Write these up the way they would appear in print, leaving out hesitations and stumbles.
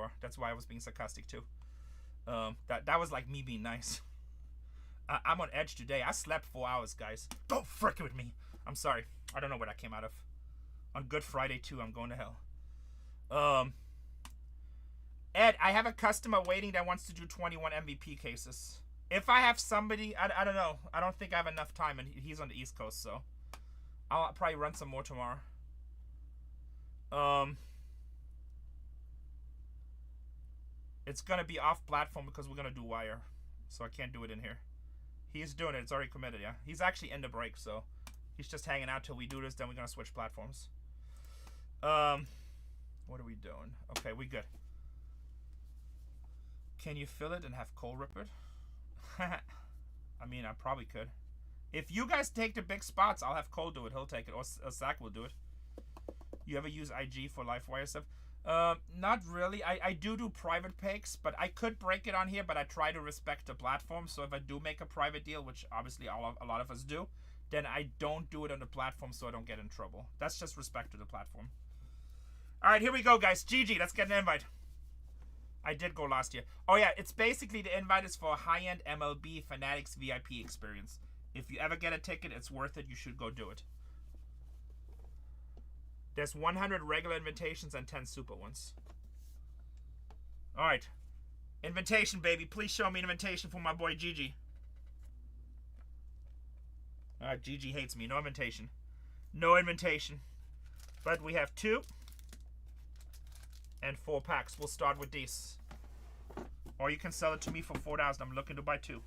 are. That's why I was being sarcastic too. That was like me being nice. I'm on edge today. I slept 4 hours, guys. Don't frick with me. I'm sorry. I don't know where that came out of. On Good Friday too, I'm going to hell. Ed, I have a customer waiting that wants to do 21 MVP cases. If I have somebody, I don't know. I don't think I have enough time, and he's on the East Coast, so I'll probably run some more tomorrow. It's gonna be off platform because we're gonna do wire, so I can't do it in here. He's doing it. It's already committed. Yeah, he's actually in the break, so he's just hanging out till we do this. Then we're gonna switch platforms. What are we doing? Okay, we good. Can you fill it and have Cole rip it? I mean, I probably could. If you guys take the big spots, I'll have Cole do it. He'll take it, or Zach will do it. You ever use IG for live wire stuff? Not really. I do private picks, but I could break it on here, but I try to respect the platform. So if I do make a private deal, which obviously a lot of us do, then I don't do it on the platform so I don't get in trouble. That's just respect to the platform. All right, here we go, guys. GG, let's get an invite. I did go last year. Oh, yeah, it's basically the invite is for a high-end MLB Fanatics VIP experience. If you ever get a ticket, it's worth it. You should go do it. There's 100 regular invitations and 10 super ones. All right. Invitation, baby. Please show me an invitation for my boy Gigi. All right, Gigi hates me. No invitation. No invitation. But we have 2 and 4 packs. We'll start with these. Or you can sell it to me for $4,000. I'm looking to buy 2.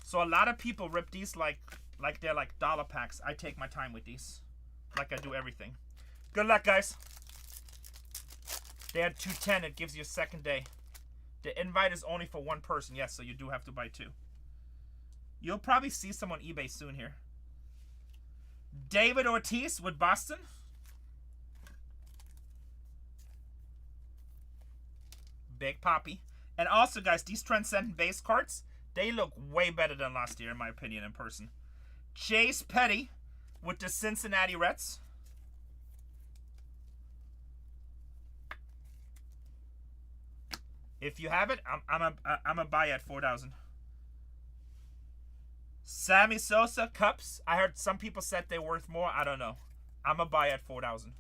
So a lot of people rip these like they're like dollar packs. I take my time with these. Like I do everything. Good luck, guys. They had 210. It gives you a second day. The invite is only for 1 person. Yes, so you do have to buy 2. You'll probably see some on eBay soon here. David Ortiz with Boston. Big Poppy. And also, guys, these Transcendent base cards, they look way better than last year, in my opinion, in person. Chase Petty with the Cincinnati Reds. If you have it, I'm a buy at 4,000. Sammy Sosa Cups. I heard some people said they're worth more. I don't know. I'm a buy at 4,000.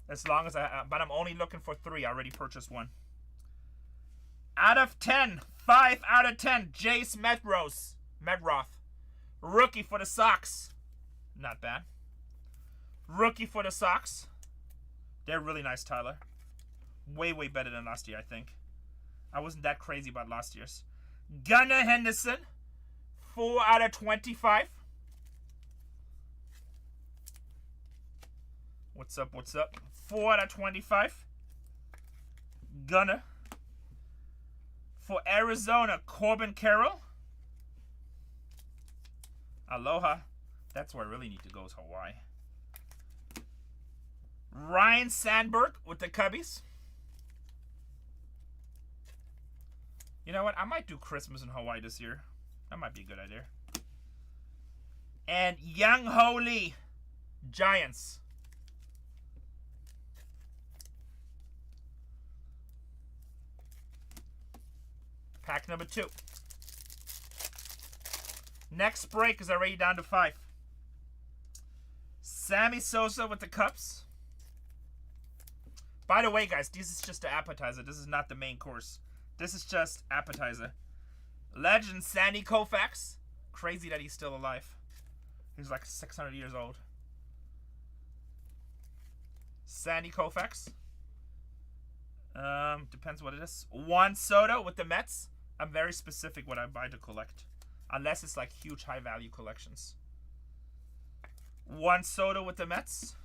As long as but I'm only looking for 3. I already purchased 1. Out of 10, 5 out of 10. Jace Medroth. Rookie for the Sox. Not bad. Rookie for the Sox. They're really nice, Tyler. Way, way better than last year, I think. I wasn't that crazy about last year's. Gunnar Henderson. 4 out of 25. What's up, what's up? 4 out of 25. Gunnar. For Arizona, Corbin Carroll. Aloha. That's where I really need to go is Hawaii. Ryan Sandberg with the Cubbies. You know what? I might do Christmas in Hawaii this year. That might be a good idea. And Young Ho Lee, Giants. Pack number 2. Next break is already down to 5. Sammy Sosa with the Cups. By the way, guys, this is just the appetizer. This is not the main course. This is just appetizer. Legend Sandy Koufax. Crazy that he's still alive. He's like 600 years old. Sandy Koufax. Depends what it is. Juan Soto with the Mets. I'm very specific what I buy to collect. Unless it's like huge high value collections. Juan Soto with the Mets.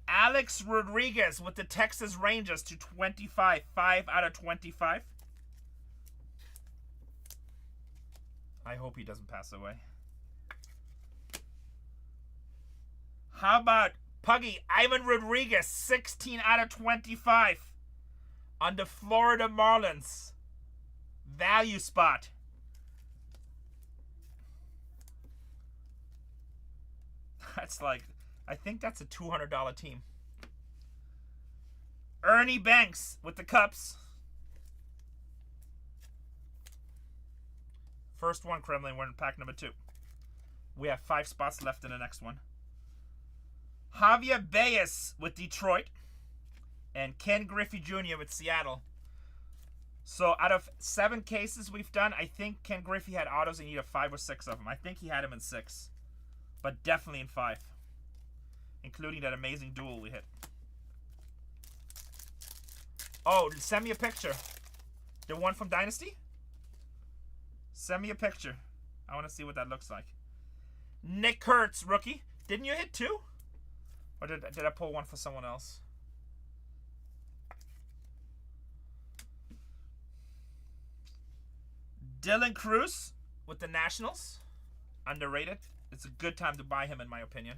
Alex Rodriguez with the Texas Rangers to 25. 5 out of 25. I hope he doesn't pass away. How about Puggy Ivan Rodriguez, 16 out of 25 on the Florida Marlins. Value spot. That's like, I think that's a $200 team. Ernie Banks with the Cups. First one, Kremlin. We're in pack number 2. We have 5 spots left in the next one. Javier Baez with Detroit. And Ken Griffey Jr. with Seattle. So out of 7 cases we've done, I think Ken Griffey had autos in either 5 or 6 of them. I think he had them in 6. But definitely in 5. Including that amazing duel we hit. Oh, send me a picture. The one from Dynasty? Send me a picture. I want to see what that looks like. Nick Kurtz, rookie. Didn't you hit 2? Or did I pull one for someone else? Dylan Cruz with the Nationals. Underrated. It's a good time to buy him, in my opinion.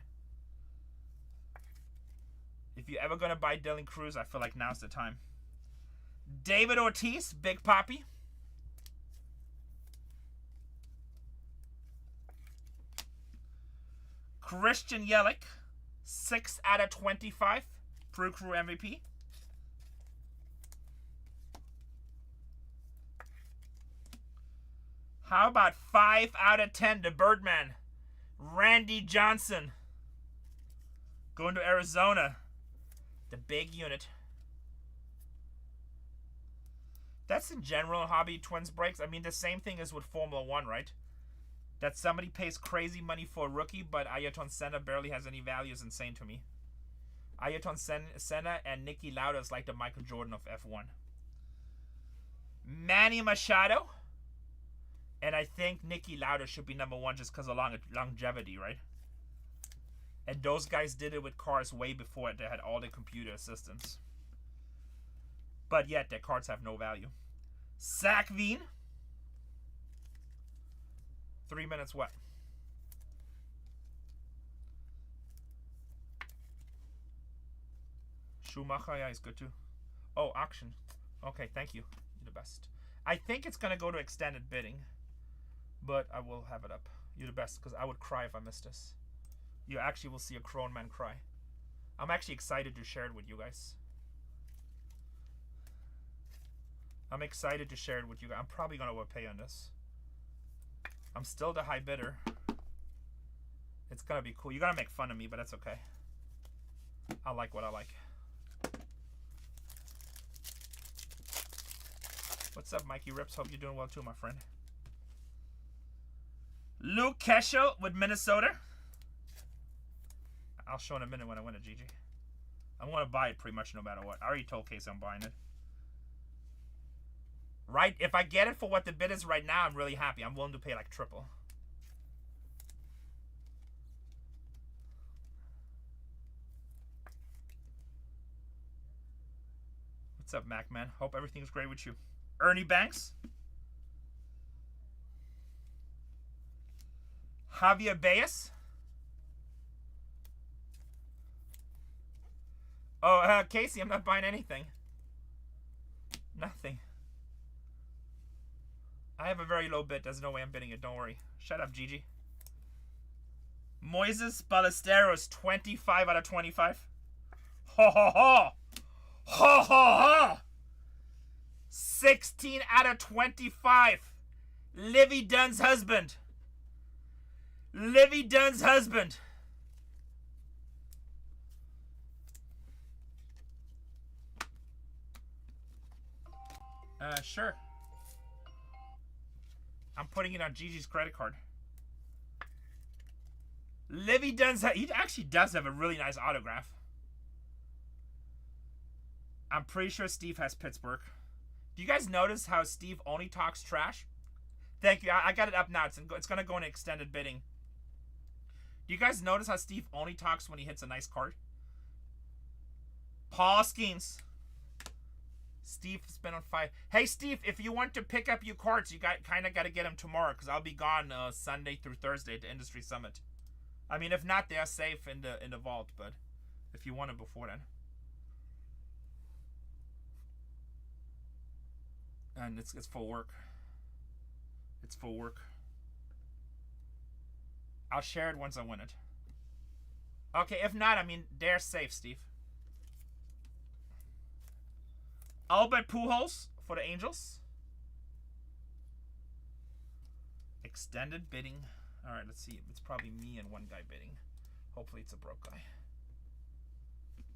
If you're ever going to buy Dylan Cruz, I feel like now's the time. David Ortiz, Big Papi. Christian Yelich, 6 out of 25. Pro Crew MVP. How about 5 out of 10 to Birdman? Randy Johnson. Going to Arizona. The big unit. That's in general hobby twins breaks. I mean, the same thing as with Formula 1, right? That somebody pays crazy money for a rookie, but Ayrton Senna barely has any value is insane to me. Ayrton Senna and Nicky Lauda is like the Michael Jordan of F1. Manny Machado. And I think Nicky Lauda should be number 1 just because of longevity, right? And those guys did it with cars way before they had all the computer assistants. But yet, their cards have no value. Zach Veen. 3 minutes what? Schumacher, yeah, he's good too. Oh, auction. Okay, thank you. You're the best. I think it's going to go to extended bidding. But I will have it up. You're the best, because I would cry if I missed this. You actually will see a grown man cry. I'm actually excited to share it with you guys. I'm excited to share it with you guys. I'm probably going to overpay on this. I'm still the high bidder. It's going to be cool. You're going to make fun of me, but that's okay. I like what I like. What's up, Mikey Rips? Hope you're doing well too, my friend. Luke Keschel with Minnesota. I'll show in a minute when I win it, GG. I'm going to buy it pretty much no matter what. I already told Casey I'm buying it. Right? If I get it for what the bid is right now, I'm really happy. I'm willing to pay like triple. What's up, Mac, man? Hope everything's great with you. Ernie Banks. Javier Baez. Oh, Casey, I'm not buying anything. Nothing. I have a very low bid. There's no way I'm bidding it. Don't worry. Shut up, Gigi. Moises Ballesteros, 25 out of 25. Ho, ho, ho. Ho, ho, ho. 16 out of 25. Livy Dunn's husband. Livy Dunn's husband. Sure. I'm putting it on Gigi's credit card. Livy Dunn's, he actually does have a really nice autograph. I'm pretty sure Steve has Pittsburgh. Do you guys notice how Steve only talks trash? Thank you. I got it up now. It's going to go in extended bidding. Do you guys notice how Steve only talks when he hits a nice card? Paul Skeens. Steve's been on fire. Hey, Steve, if you want to pick up your cards, you kind of got to get them tomorrow because I'll be gone Sunday through Thursday at the Industry Summit. I mean, if not, they're safe in the vault, but if you want them before then. And it's for work. It's for work. I'll share it once I win it. Okay, if not, I mean, they're safe, Steve. Albert Pujols for the Angels. Extended bidding. All right, let's see. It's probably me and one guy bidding. Hopefully it's a broke guy.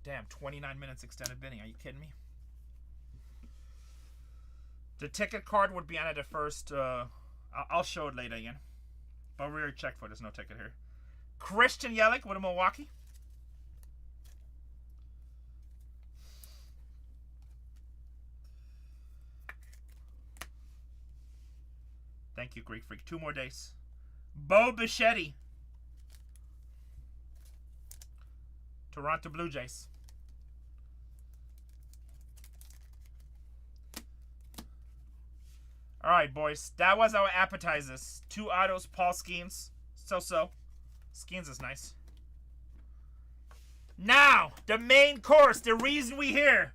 Damn, 29 minutes extended bidding. Are you kidding me? The ticket card would be on at the first. I'll show it later again. But we already checked for. There's no ticket here. Christian Yelich with a Milwaukee. Thank you, Greek Freak. 2 more days. Bo Bichetti. Toronto Blue Jays. All right, boys. That was our appetizers. 2 autos, Paul Skeens. So. Skeens is nice. Now, the main course. The reason we here.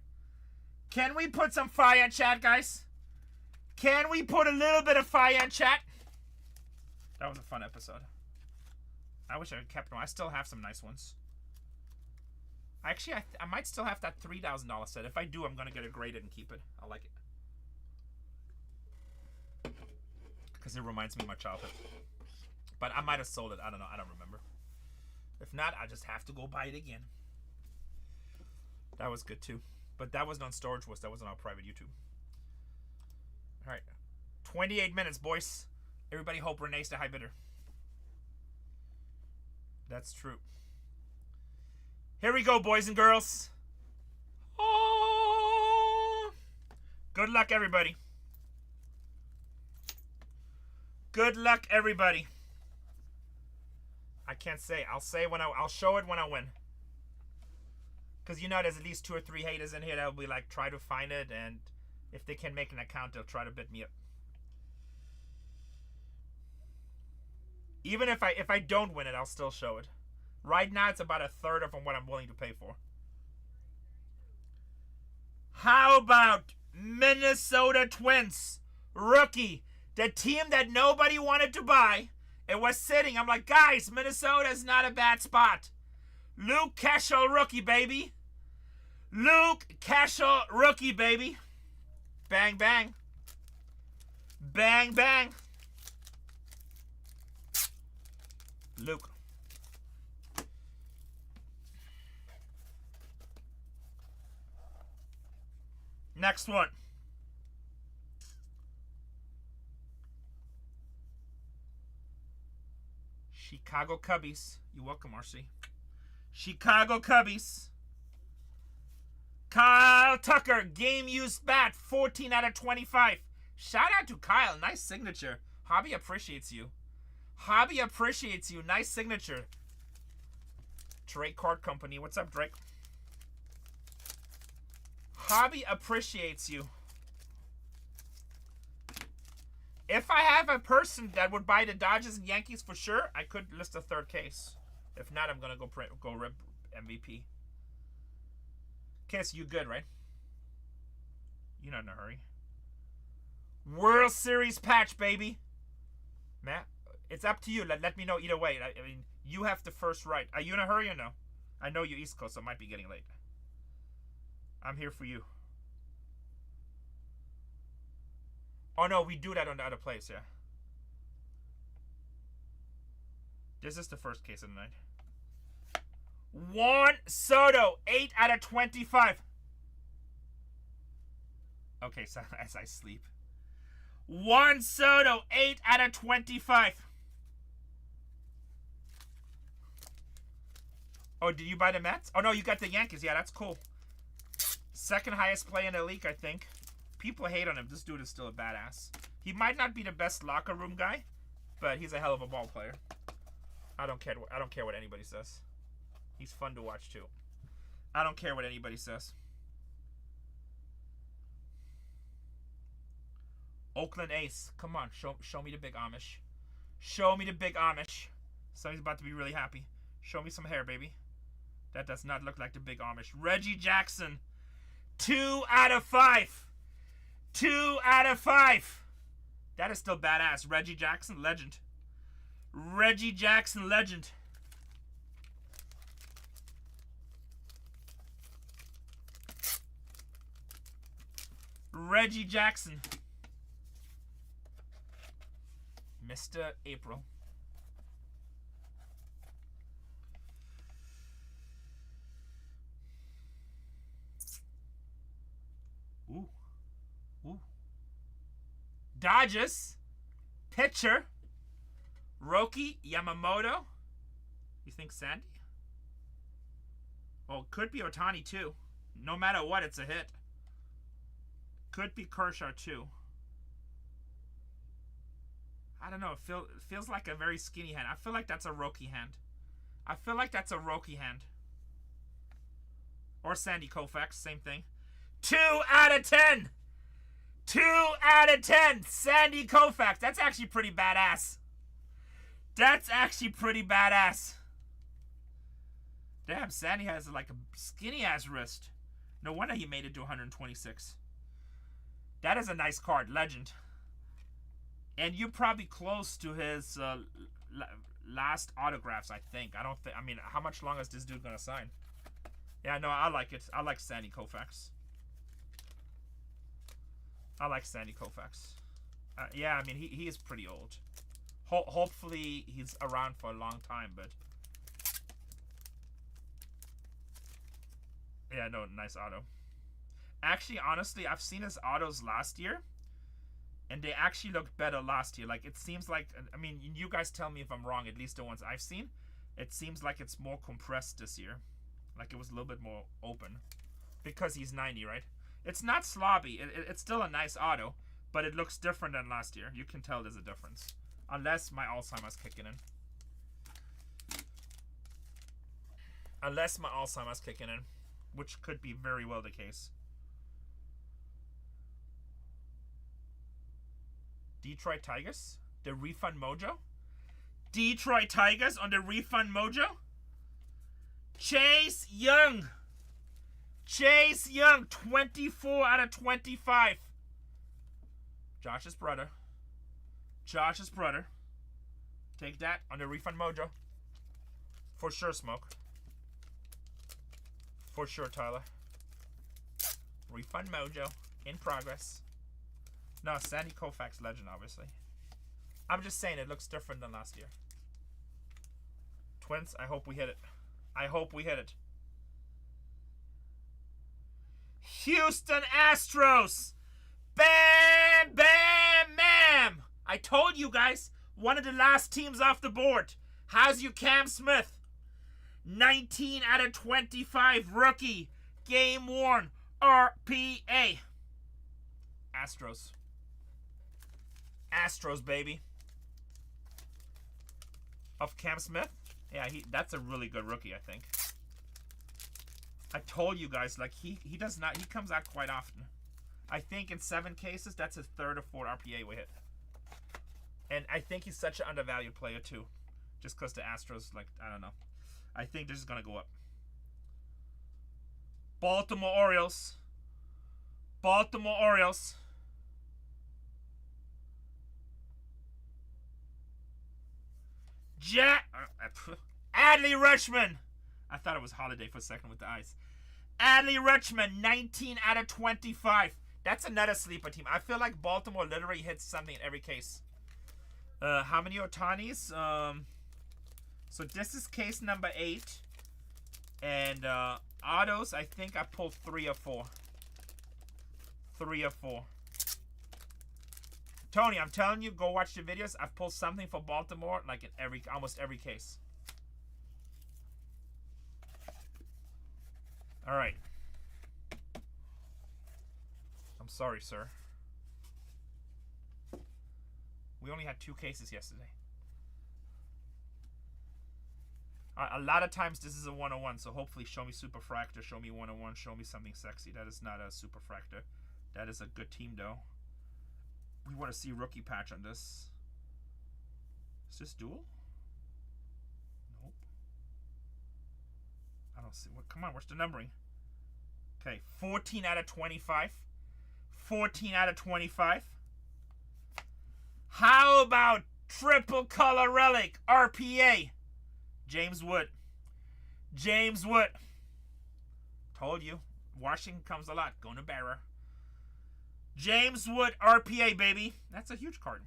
Can we put some fire in chat, guys? Can we put a little bit of fire in chat? That was a fun episode. I wish I had kept them. I still have some nice ones. Actually, I might still have that $3,000 set. If I do, I'm going to get it graded and keep it. I like it. Because it reminds me of my childhood. But I might have sold it. I don't know. I don't remember. If not, I just have to go buy it again. That was good too. But that wasn't on Storage Wars. That wasn't on private YouTube. All right. 28 minutes, boys. Everybody hope Renee's the high bidder. That's true. Here we go, boys and girls. Oh. Good luck, everybody. Good luck, everybody. I can't say. I'll say when I'll show it when I win. Because you know there's at least 2 or 3 haters in here that will be like, try to find it, and if they can make an account, they'll try to bid me up. Even if I don't win it, I'll still show it. Right now, it's about 1/3 of what I'm willing to pay for. How about Minnesota Twins? Rookie. The team that nobody wanted to buy. It was sitting. I'm like, guys, Minnesota's not a bad spot. Luke Cashel, rookie, baby. Luke Cashel, rookie, baby. Bang, bang. Bang, bang. Luke. Next one. Chicago Cubbies. You're welcome, RC. Chicago Cubbies. Kyle Tucker, game used bat, 14 out of 25. Shout out to Kyle. Nice signature. Hobby appreciates you. Hobby appreciates you. Nice signature. Drake Card Company. What's up, Drake? Hobby appreciates you. If I have a person that would buy the Dodgers and Yankees for sure, I could list a 3rd case. If not, I'm going to go rip MVP. Kiss, you good, right? You're not in a hurry. World Series patch, baby. Matt, it's up to you. Let me know either way. I mean, you have the first right. Are you in a hurry or no? I know you're East Coast, so it might be getting late. I'm here for you. Oh, no, we do that on the other place, yeah. This is the first case of the night. Juan Soto, 8 out of 25. Okay, so as I sleep. Juan Soto, 8 out of 25. Oh, did you buy the Mets? Oh, no, you got the Yankees. Yeah, that's cool. 2nd highest play in the league, I think. People hate on him. This dude is still a badass. He might not be the best locker room guy, but he's a hell of a ball player. I don't care what anybody says. He's fun to watch too. I don't care what anybody says. Oakland Ace. Come on, show me the big Amish. Show me the big Amish. Somebody's about to be really happy. Show me some hair, baby. That does not look like the big Amish. Reggie Jackson. 2 out of 5. 2 out of 5. That is still badass. Reggie Jackson, legend. Reggie Jackson, legend. Reggie Jackson. Mr. April. Ooh. Ooh. Dodgers. Pitcher. Roki Yamamoto. You think Sandy? Oh, could be Ohtani too. No matter what, it's a hit. Could be Kershaw too. I don't know. It feels like a very skinny hand. I feel like that's a Roki hand. I feel like that's a Roki hand. Or Sandy Koufax, same thing. 2 out of 10. 2 out of 10. Sandy Koufax. That's actually pretty badass. That's actually pretty badass. Damn, Sandy has like a skinny ass wrist. No wonder he made it to 126. That is a nice card. Legend. And you're probably close to his last autographs, I think. I mean, how much longer is this dude gonna sign? Yeah, no, I like it. I like Sandy Koufax. I like Sandy Koufax. Yeah, I mean, he is pretty old. Hopefully, he's around for a long time, but... Yeah, no, nice auto. Actually, honestly, I've seen his autos last year, and they actually looked better last year. Like, it seems like... I mean, you guys tell me if I'm wrong, at least the ones I've seen. It seems like it's more compressed this year. Like, it was a little bit more open. Because he's 90, right? It's not sloppy. It's still a nice auto, but it looks different than last year. You can tell there's a difference. Unless my Alzheimer's kicking in. Unless my Alzheimer's kicking in. Which could be very well the case. Detroit Tigers. The Refund Mojo. Detroit Tigers on the Refund Mojo. Chase Young. Chase Young. 24 out of 25. Josh's brother. Josh's brother. Take that on the Refund Mojo. For sure, Smoke. For sure, Tyler. Refund Mojo. In progress. No, Sandy Koufax legend, obviously. I'm just saying it looks different than last year. Twins, I hope we hit it. I hope we hit it. Houston Astros. Bam, bam, bam. I told you guys, one of the last teams off the board. How's your Cam Smith? 19 out of 25 rookie. Game worn. RPA. Astros. Astros, baby. Of Cam Smith? Yeah, that's a really good rookie, I think. I told you guys, like, he does not, he comes out quite often. I think in 7 cases, that's his 3rd or 4th RPA we hit. And I think he's such an undervalued player, too. Just because the Astros, like, I don't know. I think this is going to go up. Baltimore Orioles. Baltimore Orioles. Adley Rutschman. I thought it was Holiday for a second with the eyes. Adley Rutschman, 19 out of 25. That's another sleeper team. I feel like Baltimore literally hits something in every case. How many Ohtanis? So this is case number 8. And autos, I think I pulled 3 or 4. 3 or 4. Tony, I'm telling you, go watch the videos. I've pulled something for Baltimore, like in almost every case. All right. I'm sorry, sir. We only had 2 cases yesterday. A lot of times this is a 101, so hopefully show me Superfractor, show me 101, show me something sexy. That is not a Superfractor. That is a good team, though. We want to see rookie patch on this. Is this dual? Nope. I don't see. What? Come on, where's the numbering? Okay, 14 out of 25. 14 out of 25. How about triple color relic RPA? James Wood. James Wood. Told you. Washington comes a lot. Going to Barra. James Wood RPA, baby. That's a huge card.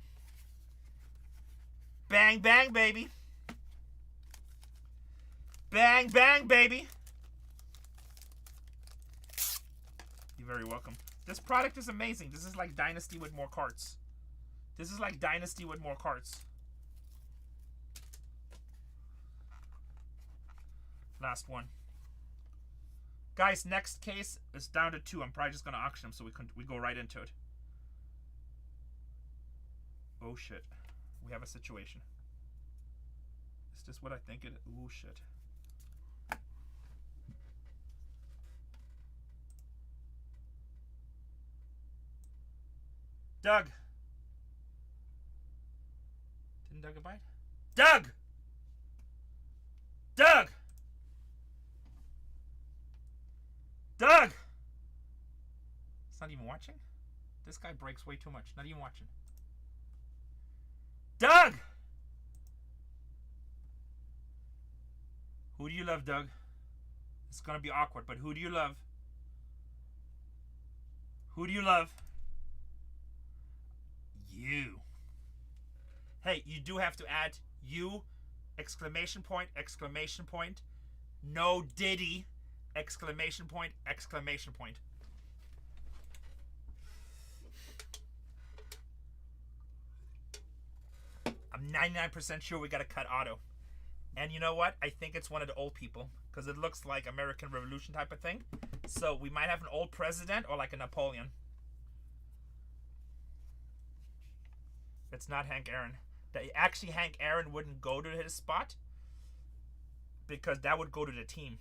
Bang, bang, baby. Bang, bang, baby. You're very welcome. This product is amazing. This is like Dynasty with more cards. This is like Dynasty with more cards. Last one. Guys, next case is down to 2. I'm probably just going to auction them so we go right into it. Oh, shit. We have a situation. Is this what I think it is? Oh, shit. Doug. Didn't Doug bite? Doug! Doug! Doug! It's not even watching? This guy breaks way too much. Not even watching. Doug! Who do you love, Doug? It's gonna be awkward, but who do you love? Who do you love? You. Hey, you do have to add you, exclamation point, exclamation point. No Diddy, exclamation point, exclamation point. I'm 99% sure we got to cut auto. And you know what? I think it's one of the old people because it looks like American Revolution type of thing. So we might have an old president or like a Napoleon. It's not Hank Aaron. Actually, Hank Aaron wouldn't go to his spot because that would go to the team.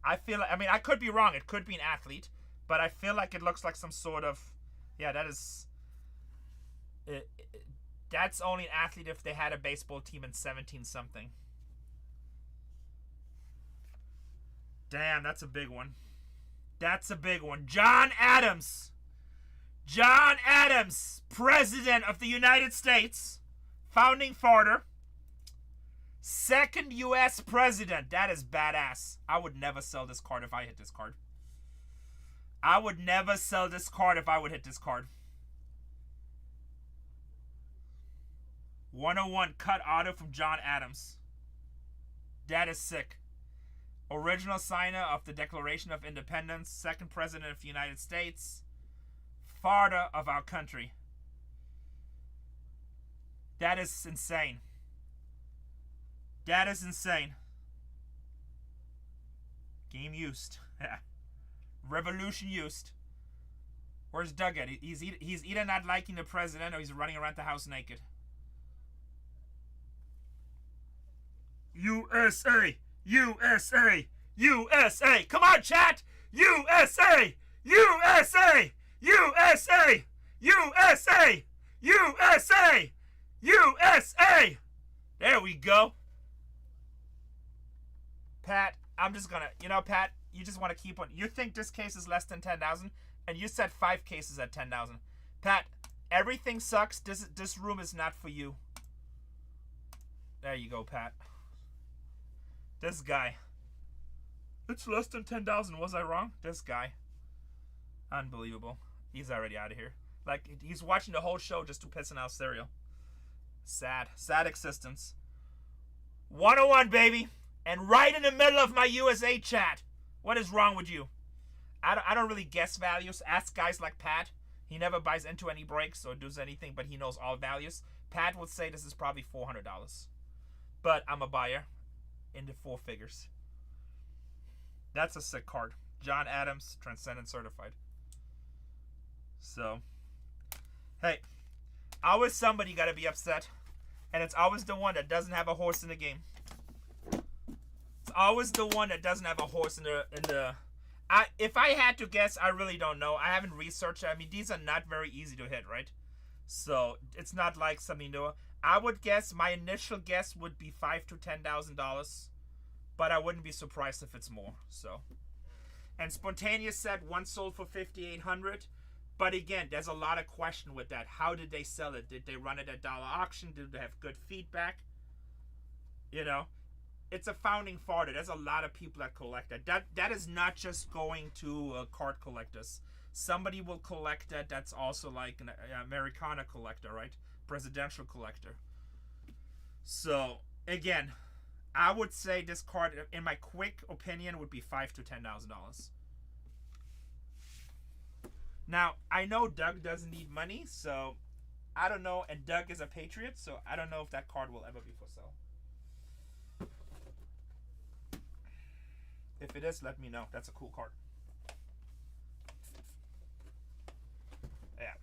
I feel like, I mean, I could be wrong. It could be an athlete, but I feel like it looks like some sort of, yeah, that is, that's only an athlete if they had a baseball team in 17-something. Damn, that's a big one. That's a big one. John Adams. John Adams, President of the United States, founding father, second U.S. President. That is badass. I would never sell this card if I hit this card. I would never sell this card if I would hit this card. 101 cut auto from John Adams. That is sick. Original signer of the Declaration of Independence, second President of the United States, father of our country. That is insane. That is insane. Game used. Revolution used. Where's Doug at? He's either not liking the president or he's running around the house naked. USA! USA! USA! Come on, chat! USA! USA! USA! USA! USA! USA! There we go. Pat, I'm just gonna, Pat, you just want to keep on. You think this case is less than 10,000, and you said 5 cases at 10,000. Pat, everything sucks. This room is not for you. There you go, Pat. This guy. It's less than 10,000. Was I wrong? This guy. Unbelievable. He's already out of here. Like, he's watching the whole show just to piss out cereal. Sad. Sad existence. 101, baby. And right in the middle of my USA chat. What is wrong with you? I don't really guess values. Ask guys like Pat. He never buys into any breaks or does anything, but he knows all values. Pat would say this is probably $400. But I'm a buyer in the 4 figures. That's a sick card. John Adams, Transcendent certified. So, hey, always somebody got to be upset. And it's always the one that doesn't have a horse in the game. It's always the one that doesn't have a horse in the if I had to guess, I really don't know. I haven't researched. I mean, these are not very easy to hit, right? So it's not like something new. I would guess, my initial guess would be $5,000 to $10,000, but I wouldn't be surprised if it's more. So, and Spontaneous said one sold for $5,800, but again, there's a lot of question with that. How did they sell it? Did they run it at dollar auction? Did they have good feedback? It's a founding father. There's a lot of people that collect that. That is not just going to card collectors. somebody will collect that. That's also like an Americana collector, right? Presidential collector. So again, I would say this card, in my quick opinion, would be $5,000 to $10,000. Now I know Doug doesn't need money, so I don't know. And Doug is a Patriot, so I don't know if that card will ever be for sale. If it is, let me know. That's a cool card. Yeah.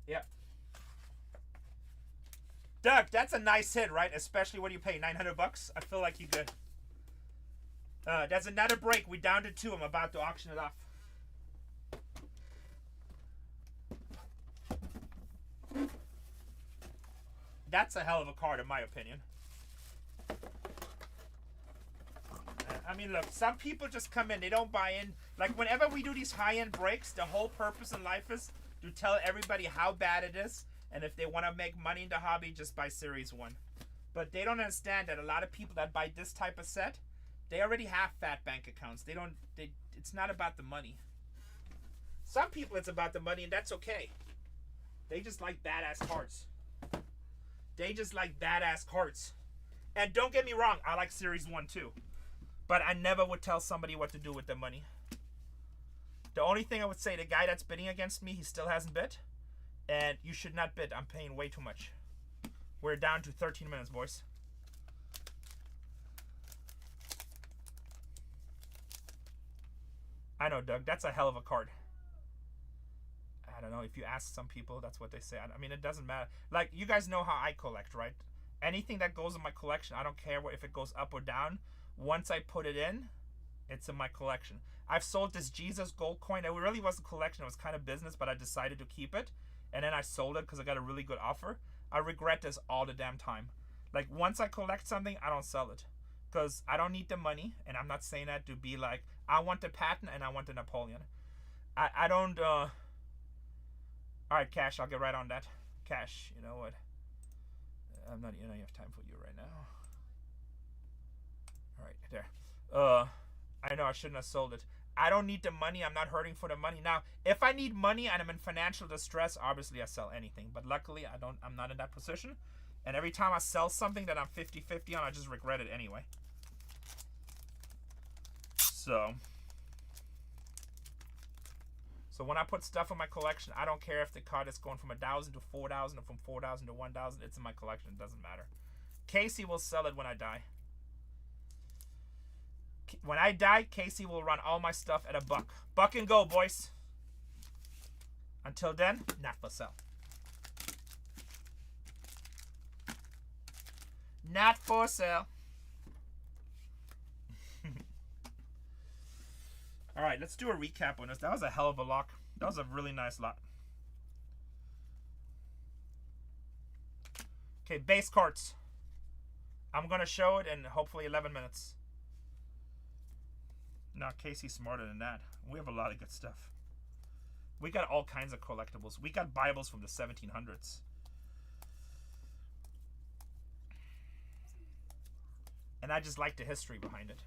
Yeah. Doug, that's a nice hit, right? Especially when you pay $900. I feel like you good. That's another break. We down to 2. I'm about to auction it off. That's a hell of a card, in my opinion. I mean, look, some people just come in. They don't buy in. Like, whenever we do these high-end breaks, the whole purpose in life is to tell everybody how bad it is. And if they want to make money in the hobby, just buy Series 1. But they don't understand that a lot of people that buy this type of set, they already have fat bank accounts. It's not about the money. Some people, it's about the money, and that's okay. They just like badass cards. They just like badass cards. And don't get me wrong, I like Series 1 too. But I never would tell somebody what to do with their money. The only thing I would say, the guy that's bidding against me, he still hasn't bid. And you should not bid. I'm paying way too much. We're down to 13 minutes, boys. I know, Doug. That's a hell of a card. I don't know. If you ask some people, that's what they say. I mean, it doesn't matter. Like, you guys know how I collect, right? Anything that goes in my collection, I don't care if it goes up or down. Once I put it in, it's in my collection. I've sold this Jesus gold coin. It really wasn't a collection. It was kind of business, but I decided to keep it. And then I sold it because I got a really good offer. I regret this all the damn time. Like, once I collect something, I don't sell it. Because I don't need the money. And I'm not saying that to be like, I want the Patton and I want the Napoleon. I don't, Alright, Cash, I'll get right on that. Cash, you know what? I'm not, you know, you have time for you right now. Alright, there. I know I shouldn't have sold it. I don't need the money. I'm not hurting for the money. Now, if I need money and I'm in financial distress, obviously I sell anything. But luckily, I'm not in that position. And every time I sell something that I'm 50-50 on, I just regret it anyway. So when I put stuff in my collection, I don't care if the card is going from 1,000 to 4,000 or from 4,000 to 1,000. It's in my collection. It doesn't matter. Casey will sell it when I die. When I die, Casey will run all my stuff at $1. Buck and go, boys. Until then, not for sale. Not for sale. Alright, let's do a recap on this. That was a hell of a lock. That was a really nice lot. Okay, base cards. I'm going to show it in hopefully 11 minutes. No, Casey's smarter than that. We have a lot of good stuff. We got all kinds of collectibles. We got Bibles from the 1700s. And I just like the history behind it.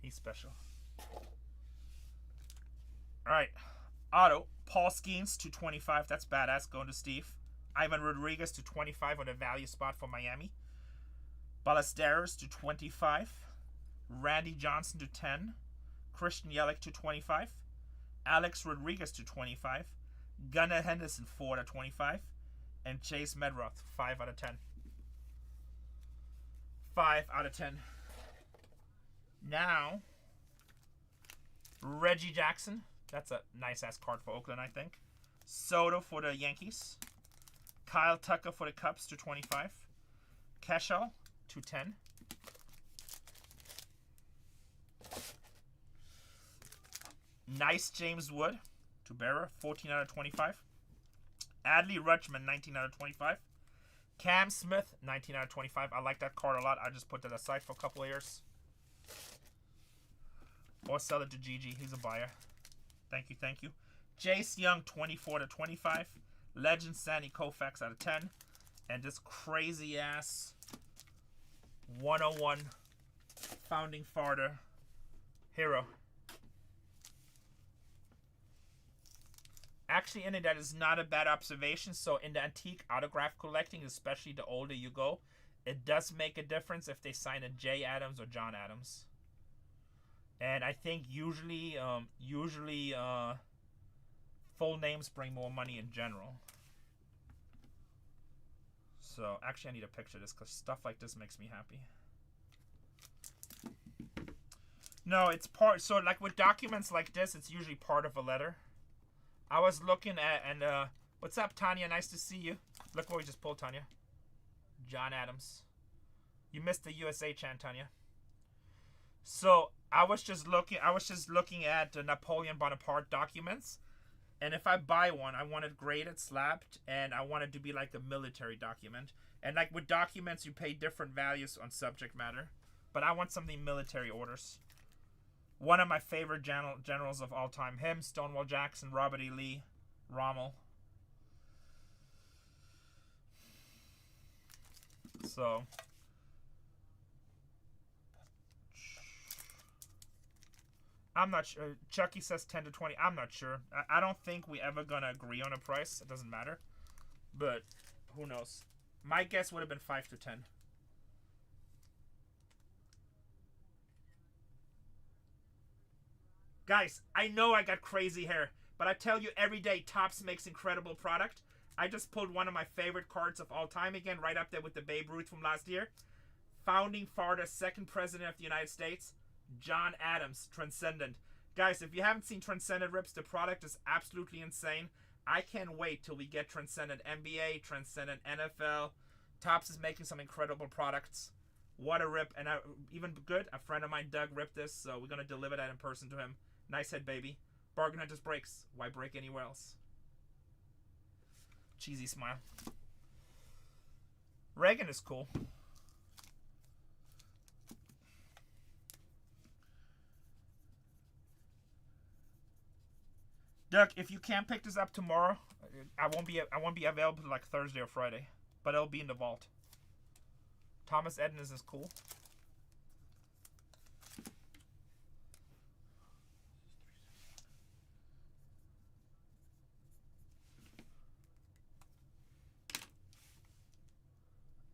He's special. Alright. Auto. Paul Skeens to 25. That's badass. Going to Steve. Ivan Rodriguez to 25 on a value spot for Miami. Ballesteros to 25. Randy Johnson to 10. Christian Yelich to 25. Alex Rodriguez to 25. Gunnar Henderson 4 out of 25. And Chase Medroth 5 out of 10. 5 out of 10. Now, Reggie Jackson. That's a nice-ass card for Oakland, I think. Soto for the Yankees. Kyle Tucker for the Cubs to 25. Keschel to 10. Nice James Wood to Berra, 14 out of 25. Adley Rutschman, 19 out of 25. Cam Smith, 19 out of 25. I like that card a lot. I just put that aside for a couple of years. Or sell it to Gigi. He's a buyer. Thank you, thank you. Jace Young, 24 to 25. Legend Sandy Koufax out of 10. And this crazy ass 101 Founding Father Hero. Actually, Andy, that is not a bad observation. So in the antique autograph collecting, especially the older you go, it does make a difference if they sign a J. Adams or John Adams. And I think usually full names bring more money in general. So actually I need a picture of this because stuff like this makes me happy. No, it's part, so like with documents like this, it's usually part of a letter. I was looking at, and what's up, Tanya? Nice to see you. Look what we just pulled, Tanya. John Adams. You missed the USA chant, Tanya. So I was just looking at the Napoleon Bonaparte documents, and if I buy one, I want it graded, slabbed, and I want it to be like a military document. And like with documents, you pay different values on subject matter, but I want something military orders. One of my favorite generals of all time. Him, Stonewall Jackson, Robert E. Lee, Rommel. So. I'm not sure. Chucky says 10 to 20. I'm not sure. I don't think we ever gonna agree on a price. It doesn't matter. But who knows? My guess would have been 5 to 10. Guys, I know I got crazy hair, but I tell you every day, Topps makes incredible product. I just pulled one of my favorite cards of all time again, right up there with the Babe Ruth from last year. Founding Father, second president of the United States, John Adams, Transcendent. Guys, if you haven't seen Transcendent rips, the product is absolutely insane. I can't wait till we get Transcendent NBA, Transcendent NFL. Topps is making some incredible products. What a rip. And even good, a friend of mine, Doug, ripped this, so we're going to deliver that in person to him. Nice head, baby. BargainHuntersbreaks. Why break anywhere else? Cheesy smile. Reagan is cool. Doug, if you can't pick this up tomorrow, I won't be available like Thursday or Friday, but it'll be in the vault. Thomas Edens is cool.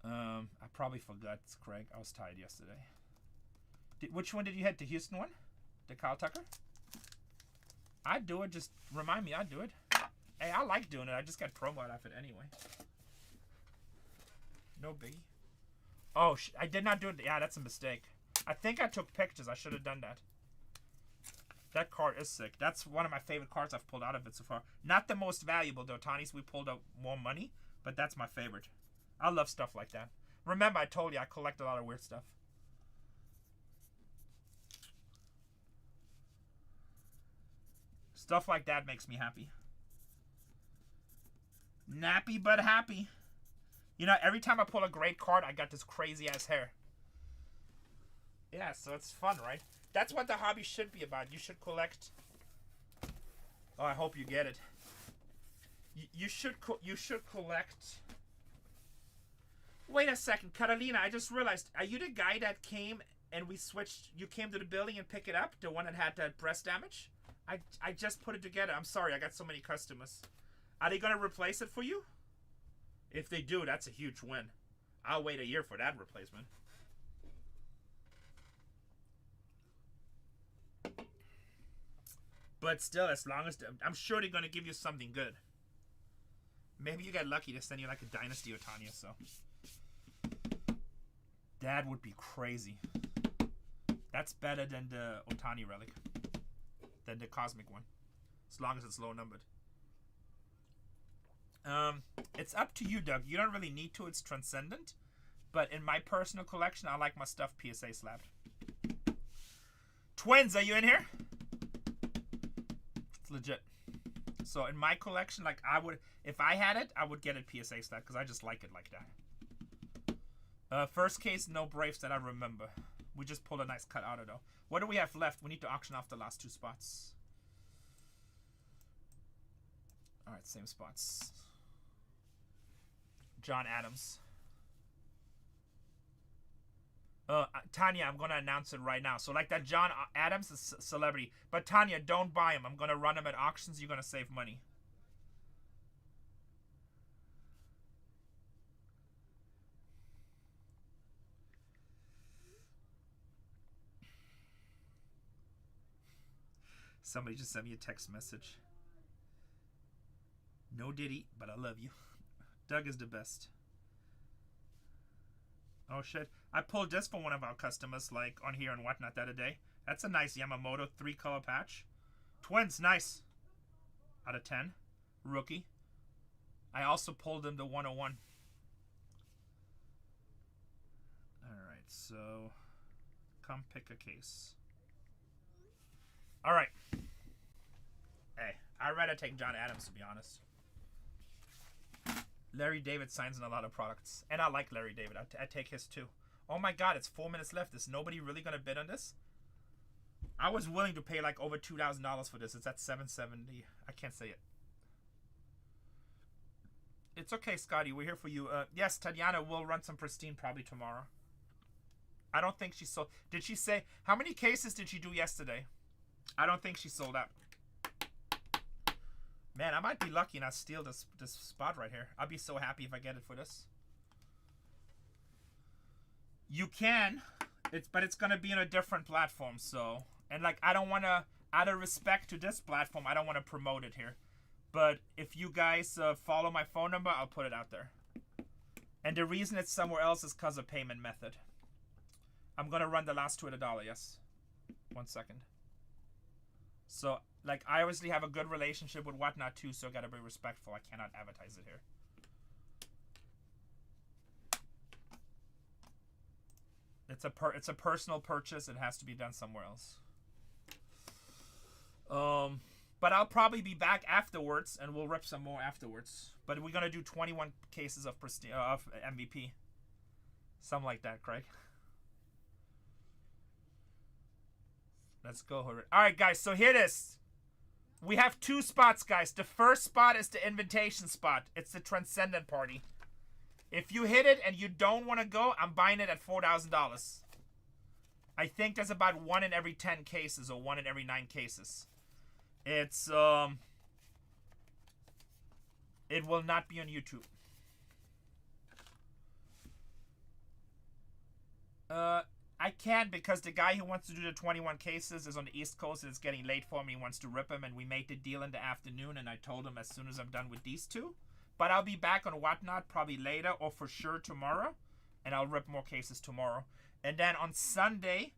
I probably forgot, Craig. I was tired yesterday. Which one did you hit? The Houston one? The Kyle Tucker? I'd do it. Just remind me. I'd do it. Hey, I like doing it. I just got promo out of it anyway. No biggie. Oh, I did not do it. Yeah, that's a mistake. I think I took pictures. I should have done that. That card is sick. That's one of my favorite cards I've pulled out of it so far. Not the most valuable, though. Tani's, we pulled out more money, but that's my favorite. I love stuff like that. Remember, I told you I collect a lot of weird stuff. Stuff like that makes me happy. Nappy but happy. You know, every time I pull a great card, I got this crazy ass hair. Yeah, so it's fun, right? That's what the hobby should be about. You should collect. Oh, I hope you get it. You should collect. Wait a second, Catalina. I just realized. Are you the guy that came and we switched? You came to the building and picked it up? The one that had that breast damage? I just put it together. I'm sorry. I got so many customers. Are they going to replace it for you? If they do, that's a huge win. I'll wait a year for that replacement. But still, as long as... I'm sure they're going to give you something good. Maybe you got lucky to send you like a Dynasty Otania, so... That would be crazy. That's better than the Otani relic. Than the Cosmic one. As long as it's low numbered. It's up to you, Doug. You don't really need to. It's Transcendent. But in my personal collection, I like my stuff PSA slabbed. Twins, are you in here? It's legit. So in my collection, like I would, if I had it, I would get it PSA slabbed because I just like it like that. First case, no Braves that I remember. We just pulled a nice cut out of though. What do we have left? We need to auction off the last 2 spots. Alright, same spots. John Adams. Tanya, I'm gonna announce it right now. So like that John Adams is a celebrity, but Tanya, don't buy him. I'm gonna run him at auctions. You're gonna save money. Somebody just sent me a text message. No Diddy, but I love you. Doug is the best. Oh shit. I pulled this for one of our customers, like on here and whatnot the other day. That's a nice Yamamoto 3-color patch. Twins, nice. Out of 10. Rookie. I also pulled him the 101. Alright, so come pick a case. Alright. Hey, I'd rather take John Adams, to be honest. Larry David signs in a lot of products. And I like Larry David. I take his too. Oh my god, it's 4 minutes left. Is nobody really going to bid on this? I was willing to pay like over $2,000 for this. It's at $770. I can't say it. It's okay, Scotty. We're here for you. Yes, Tatiana will run some Pristine probably tomorrow. I don't think she sold. Did she say? How many cases did she do yesterday? I don't think she sold out. Man, I might be lucky and I steal this spot right here. I'll be so happy if I get it for this. You can, but it's gonna be on a different platform. So, and like I don't want to, out of respect to this platform, I don't want to promote it here. But if you guys follow my phone number, I'll put it out there. And the reason it's somewhere else is because of payment method. I'm gonna run the last two at $1. Yes. 1 second. So, like, I obviously have a good relationship with Whatnot too, so I gotta be respectful. I cannot advertise it here. It's a personal purchase. It has to be done somewhere else. But I'll probably be back afterwards, and we'll rip some more afterwards. But we're gonna do 21 cases of MVP, something like that, Craig. Let's go. All right, guys. So here it is. We have 2 spots, guys. The first spot is the invitation spot. It's the Transcendent party. If you hit it and you don't want to go, I'm buying it at $4,000. I think there's about 1 in every 10 cases or 1 in every 9 cases. It's it will not be on YouTube. I can because the guy who wants to do the 21 cases is on the East Coast and it's getting late for me. He wants to rip him, and we made the deal in the afternoon, and I told him as soon as I'm done with these 2. But I'll be back on Whatnot probably later or for sure tomorrow, and I'll rip more cases tomorrow. And then on Sunday,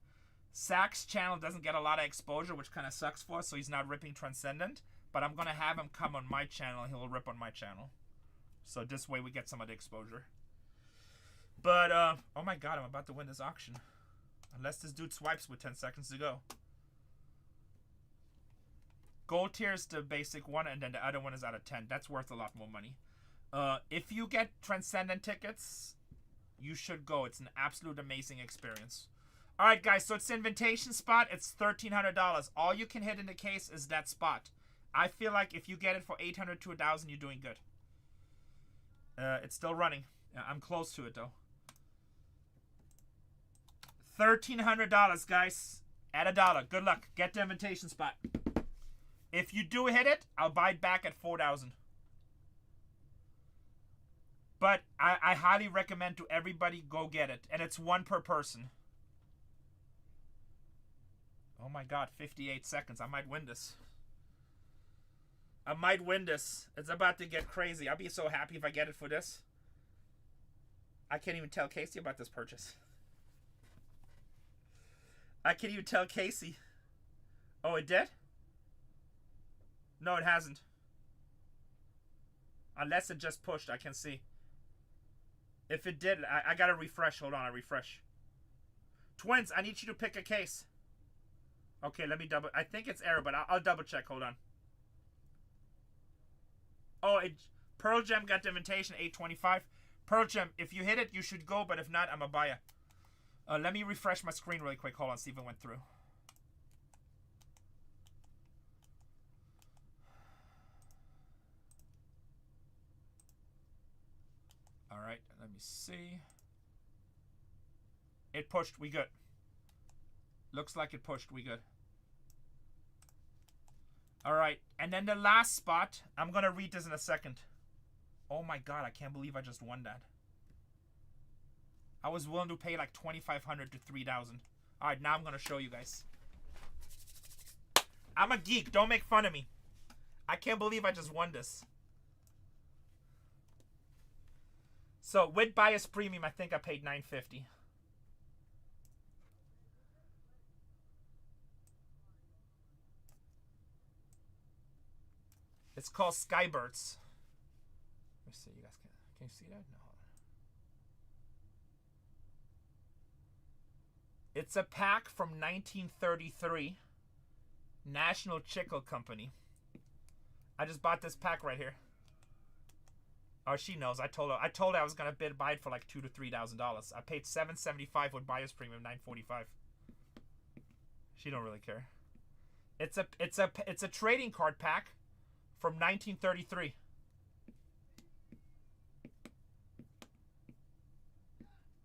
Zach's channel doesn't get a lot of exposure, which kind of sucks for us, so he's not ripping Transcendent. But I'm going to have him come on my channel. He'll rip on my channel. So this way we get some of the exposure. But, oh my god, I'm about to win this auction. Unless this dude swipes with 10 seconds to go. Gold tier is the basic one, and then the other one is out of 10. That's worth a lot more money. If you get Transcendent tickets, you should go. It's an absolute amazing experience. Alright, guys, so it's the invitation spot. It's $1,300. All you can hit in the case is that spot. I feel like if you get it for $800 to $1,000, you're doing good. It's still running. I'm close to it, though. $1,300, guys. At $1. Good luck. Get the invitation spot. If you do hit it, I'll buy it back at $4,000. But I highly recommend to everybody go get it. And it's 1 per person. Oh my god, 58 seconds. I might win this. I might win this. It's about to get crazy. I'll be so happy if I get it for this. I can't even tell Casey about this purchase. I can't even tell Casey. Oh, it did? No, it hasn't. Unless it just pushed, I can see. If it did, I gotta refresh. Hold on, I refresh. Twins, I need you to pick a case. Okay, let me double. I think it's error, but I'll double check. Hold on. Oh, Pearl Gem got the invitation, 825. Pearl Gem, if you hit it, you should go, but if not, I'm a buyer. Let me refresh my screen really quick. Hold on, see if it went through. All right, let me see. It pushed. We good. Looks like it pushed. We good. All right, and then the last spot. I'm gonna read this in a second. Oh my God, I can't believe I just won that. I was willing to pay like $2,500 to $3,000. All right, now I'm gonna show you guys. I'm a geek. Don't make fun of me. I can't believe I just won this. So with bias premium, I think I paid $950. It's called Skybirds. Let me see. You guys can you see that? No. It's a pack from 1933. National Chicle Company. I just bought this pack right here. Oh, she knows. I told her I was gonna buy it for like $2,000 to $3,000. I paid $775 with buyer's premium, $945. She don't really care. It's a trading card pack from 1933.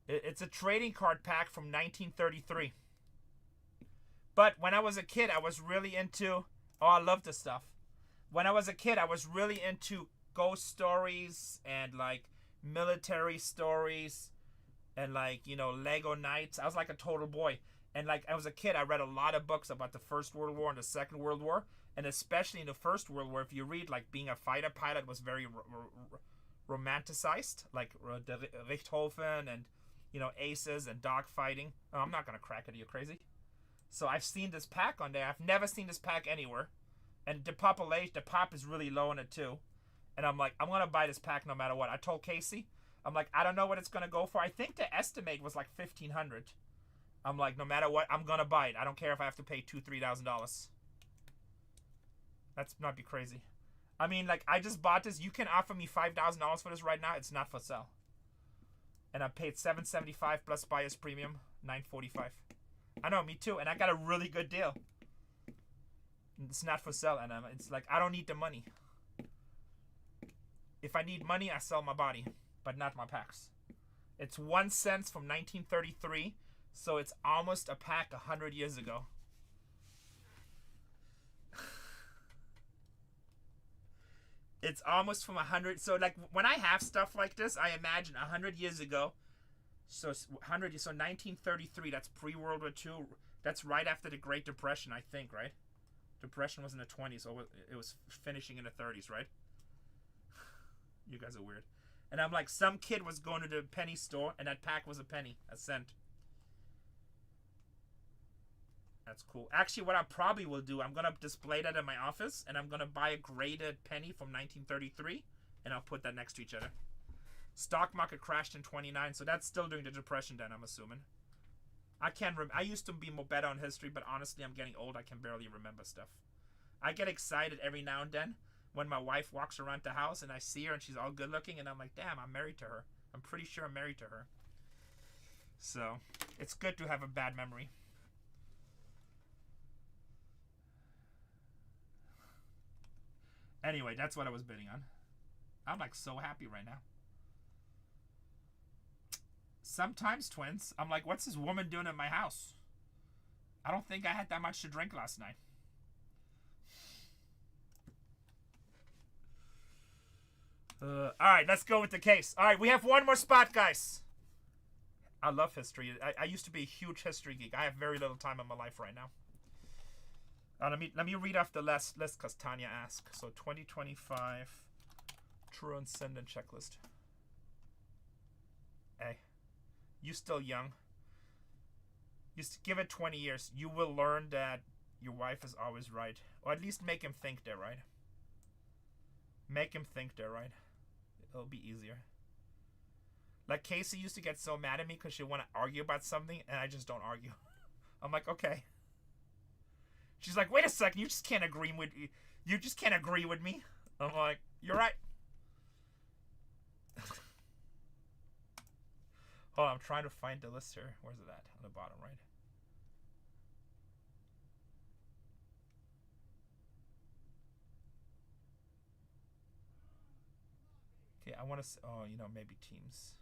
It's a trading card pack from 1933. But when I was a kid, I was really into... Oh, I love this stuff. When I was a kid, I was really into ghost stories and, like, military stories and, like, you know, Lego Knights. I was like a total boy. And, like, as a kid, I read a lot of books about the First World War and the Second World War. And especially in the First World War, if you read, like, being a fighter pilot was very romanticized. Like, Richthofen and, you know, aces and dogfighting. Oh, I'm not going to crack it. Are you crazy? So I've seen this pack on there. I've never seen this pack anywhere. And the pop is really low in it too. And I'm like, I'm going to buy this pack no matter what. I told Casey, I'm like, I don't know what it's going to go for. I think the estimate was like $1,500. I'm like, no matter what, I'm going to buy it. I don't care if I have to pay $2,000, $3,000. That's not be crazy. I mean, like, I just bought this. You can offer me $5,000 for this right now. It's not for sale. And I paid $775 plus buyer's premium, $945. I know, me too. And I got a really good deal. It's not for sale. And it's like, I don't need the money. If I need money, I sell my body. But not my packs. It's 1 cent from 1933. So it's almost a pack 100 years ago. It's almost from 100. So, like, when I have stuff like this, I imagine 100 years ago. So 1933, that's pre-World War II. That's right after the Great Depression, I think, right? Depression was in the 20s, so it was finishing in the 30s, right? You guys are weird. And I'm like, some kid was going to the penny store, and that pack was a cent. That's cool. Actually, what I probably will do, I'm going to display that in my office, and I'm going to buy a graded penny from 1933, and I'll put that next to each other. Stock market crashed in 29, so that's still during the Depression then, I'm assuming. I used to be more better on history, but honestly, I'm getting old. I can barely remember stuff. I get excited every now and then when my wife walks around the house and I see her and she's all good looking, and I'm like, damn, I'm married to her. I'm pretty sure I'm married to her. So, it's good to have a bad memory. Anyway, that's what I was bidding on. I'm like so happy right now. Sometimes, twins, I'm like, what's this woman doing in my house? I don't think I had that much to drink last night. Alright, let's go with the case. Alright, we have one more spot, guys. I love history. I used to be a huge history geek. I have very little time in my life right now. Let me read off the list because Tanya asked. So 2025 Transcendent checklist. Hey, you still young. Just give it 20 years. You will learn that your wife is always right. Or at least make him think they're right. Make him think they're right. It'll be easier. Like Casey used to get so mad at me because she want to argue about something, and I just don't argue. I'm like, okay. She's like, wait a second, you just can't agree with me. You just can't agree with me. I'm like, you're right. Hold on, I'm trying to find the list here. Where's it at? On the bottom, right? Okay, I want to... Oh, you know, maybe teams.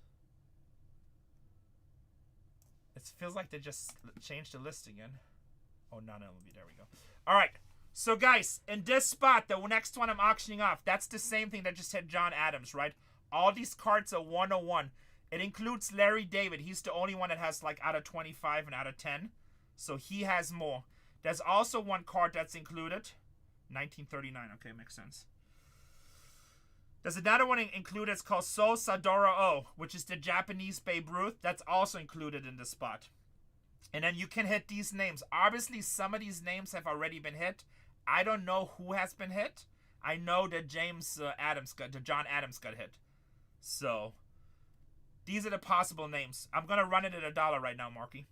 It feels like they just changed the list again. Oh, no, there we go. All right. So, guys, in this spot, the next one I'm auctioning off, that's the same thing that just hit John Adams, right? All these cards are 101. It includes Larry David. He's the only one that has, like, out of 25 and out of 10. So, he has more. There's also one card that's included. 1939. Okay, makes sense. There's another one included. It's called So Sadora O, which is the Japanese Babe Ruth. That's also included in the spot. And then you can hit these names. Obviously, some of these names have already been hit. I don't know who has been hit. I know that John Adams got hit. So, these are the possible names. I'm going to run it at $1 right now, Marky.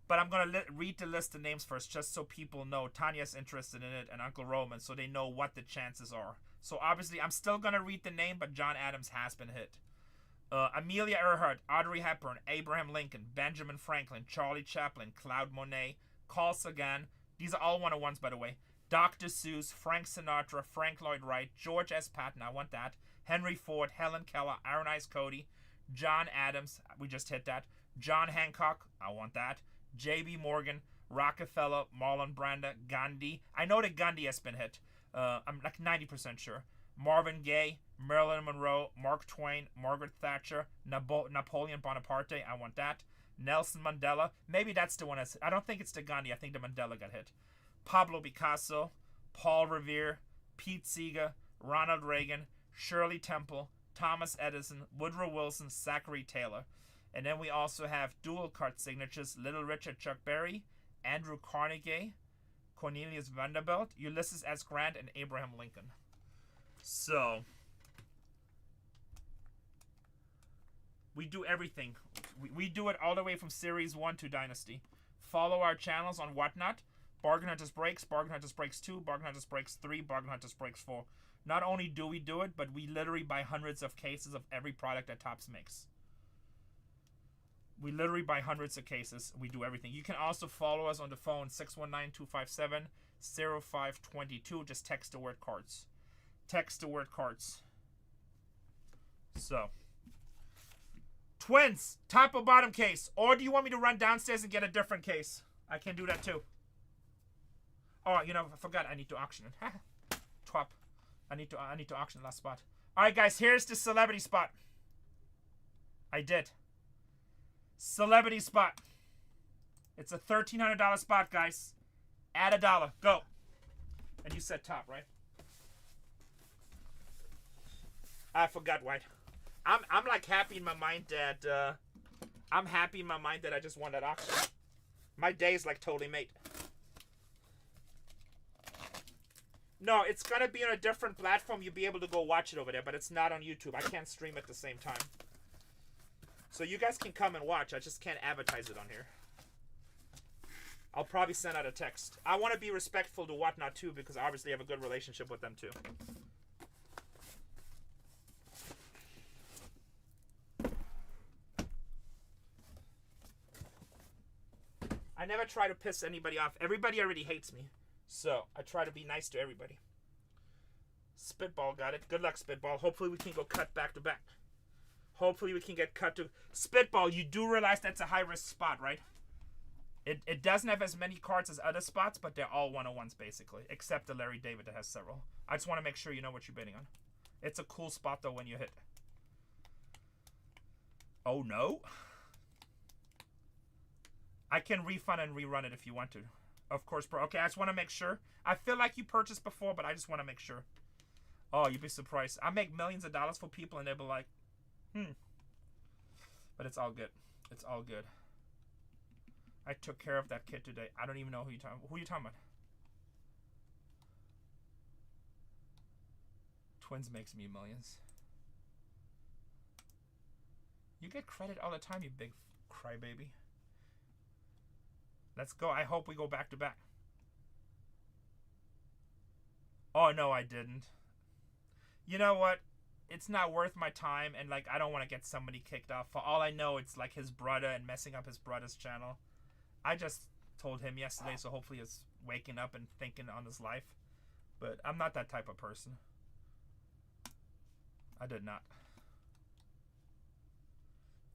But I'm going to read the list of names first, just so people know. Tanya's interested in it, and Uncle Roman, so they know what the chances are. So, obviously, I'm still going to read the name, but John Adams has been hit. Amelia Earhart, Audrey Hepburn, Abraham Lincoln, Benjamin Franklin, Charlie Chaplin, Claude Monet, Carl Sagan. These are all 101s, by the way. Dr. Seuss, Frank Sinatra, Frank Lloyd Wright, George S. Patton, I want that. Henry Ford, Helen Keller, Iron Eyes Cody, John Adams, we just hit that. John Hancock, I want that. J.B. Morgan, Rockefeller, Marlon Brando, Gandhi. I know that Gandhi has been hit. I'm like 90% sure. Marvin Gaye, Marilyn Monroe, Mark Twain, Margaret Thatcher, Napoleon Bonaparte, I want that. Nelson Mandela, maybe that's the one. I don't think it's the Gandhi, I think the Mandela got hit. Pablo Picasso, Paul Revere, Pete Seeger, Ronald Reagan, Shirley Temple, Thomas Edison, Woodrow Wilson, Zachary Taylor. And then we also have dual card signatures, Little Richard Chuck Berry, Andrew Carnegie, Cornelius Vanderbilt, Ulysses S. Grant, and Abraham Lincoln. So, we do everything. We do it all the way from Series 1 to Dynasty. Follow our channels on Whatnot. Bargain Hunters Breaks, Bargain Hunters Breaks 2, Bargain Hunters Breaks 3, Bargain Hunters Breaks 4. Not only do we do it, but we literally buy hundreds of cases of every product that Topps makes. We literally buy hundreds of cases. We do everything. You can also follow us on the phone, 619-257-0522. Just text the word cards. Text the word cards. So, Twins, top or bottom case. Or do you want me to run downstairs and get a different case? I can do that too. Oh, you know, I forgot. I need to auction it. Twop. I need to auction the last spot. All right, guys. Here's the celebrity spot. I did. Celebrity spot. It's a $1,300 spot, guys. Add $1. Go. And you said top, right? I forgot White. I'm like happy in my mind that I'm happy in my mind that I just won that auction. My day is like totally made. No, it's gonna be on a different platform. You'll be able to go watch it over there, but it's not on YouTube. I can't stream at the same time. So you guys can come and watch. I just can't advertise it on here. I'll probably send out a text. I want to be respectful to Whatnot too, because obviously I have a good relationship with them too. I never try to piss anybody off. Everybody already hates me. So, I try to be nice to everybody. Spitball got it. Good luck, Spitball. Hopefully we can go cut back to back. Hopefully we can get cut to... Spitball, you do realize that's a high-risk spot, right? It doesn't have as many cards as other spots, but they're all 101s, basically. Except the Larry David that has several. I just want to make sure you know what you're bidding on. It's a cool spot, though, when you hit. Oh, no? I can refund and rerun it if you want to. Of course, bro. Okay, I just want to make sure. I feel like you purchased before, but I just want to make sure. Oh, you'd be surprised. I make millions of dollars for people, and they'll be like, But it's all good. It's all good. I took care of that kid today. I don't even know who you're talking about. Who are you talking about? Twins makes me millions. You get credit all the time, you big crybaby. Let's go. I hope we go back to back. Oh, no, I didn't. You know what? It's not worth my time, and, like, I don't want to get somebody kicked off. For all I know, it's, like, his brother and messing up his brother's channel. I just told him yesterday, so hopefully he's waking up and thinking on his life. But I'm not that type of person. I did not.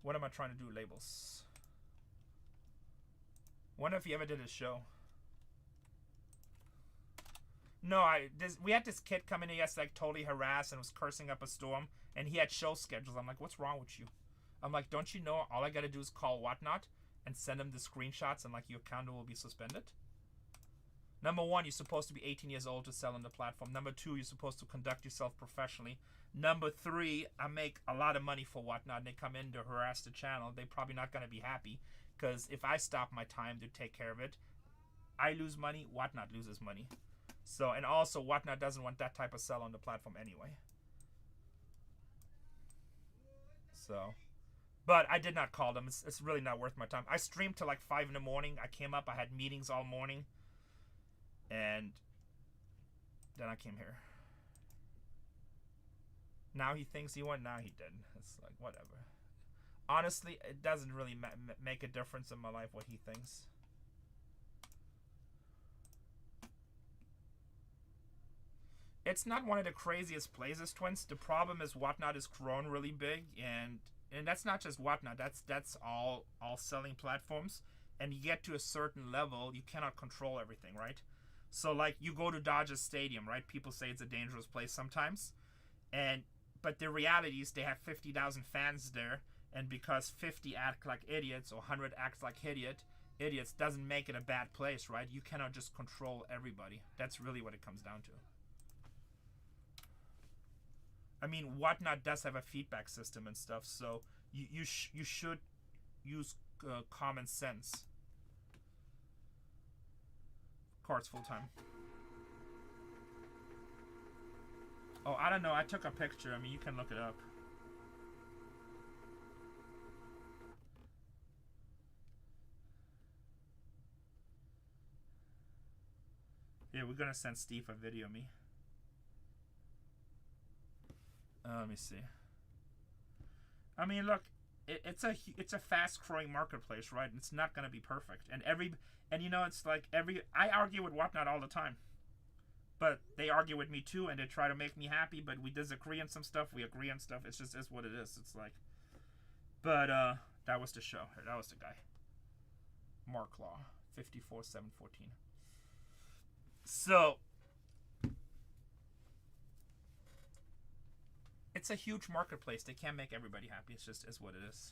What am I trying to do? Labels. Wonder if he ever did a show. No, we had this kid come in here yesterday, like, totally harassed and was cursing up a storm, and he had show schedules. I'm like, what's wrong with you? I'm like, don't you know all I gotta do is call Whatnot and send him the screenshots and, like, your account will be suspended? Number one, you're supposed to be 18 years old to sell on the platform. Number two, you're supposed to conduct yourself professionally. Number three, I make a lot of money for Whatnot, and they come in to harass the channel. They're probably not going to be happy, because if I stop my time to take care of it, I lose money, Whatnot loses money. So, and also, Whatnot doesn't want that type of sell on the platform anyway. So, but I did not call them. It's really not worth my time. I streamed till like 5 in the morning. I came up, I had meetings all morning. And then I came here. Now he thinks he won. Now he didn't. It's like, whatever. Honestly, it doesn't really make a difference in my life what he thinks. It's not one of the craziest places, Twins. The problem is Whatnot has grown really big, and that's not just Whatnot. That's all selling platforms. And you get to a certain level, you cannot control everything, right? So, like, you go to Dodger Stadium, right? People say it's a dangerous place sometimes. But the reality is they have 50,000 fans there. And because 50 act like idiots or 100 act like idiots doesn't make it a bad place, right? You cannot just control everybody. That's really what it comes down to. I mean, Whatnot does have a feedback system and stuff. So, you should use common sense. Cards full time. Oh, I don't know. I took a picture. I mean, you can look it up. Yeah, we're gonna send Steve a video of me. Let me see. I mean, look, it's a fast growing marketplace, right? It's not gonna be perfect, and you know, it's like I argue with Whatnot all the time, but they argue with me too, and they try to make me happy, but we disagree on some stuff, we agree on stuff. It's just is what it is. It's like, but that was the show. That was the guy. Mark Law, 54,714. So it's a huge marketplace. They can't make everybody happy. It's just is what it is.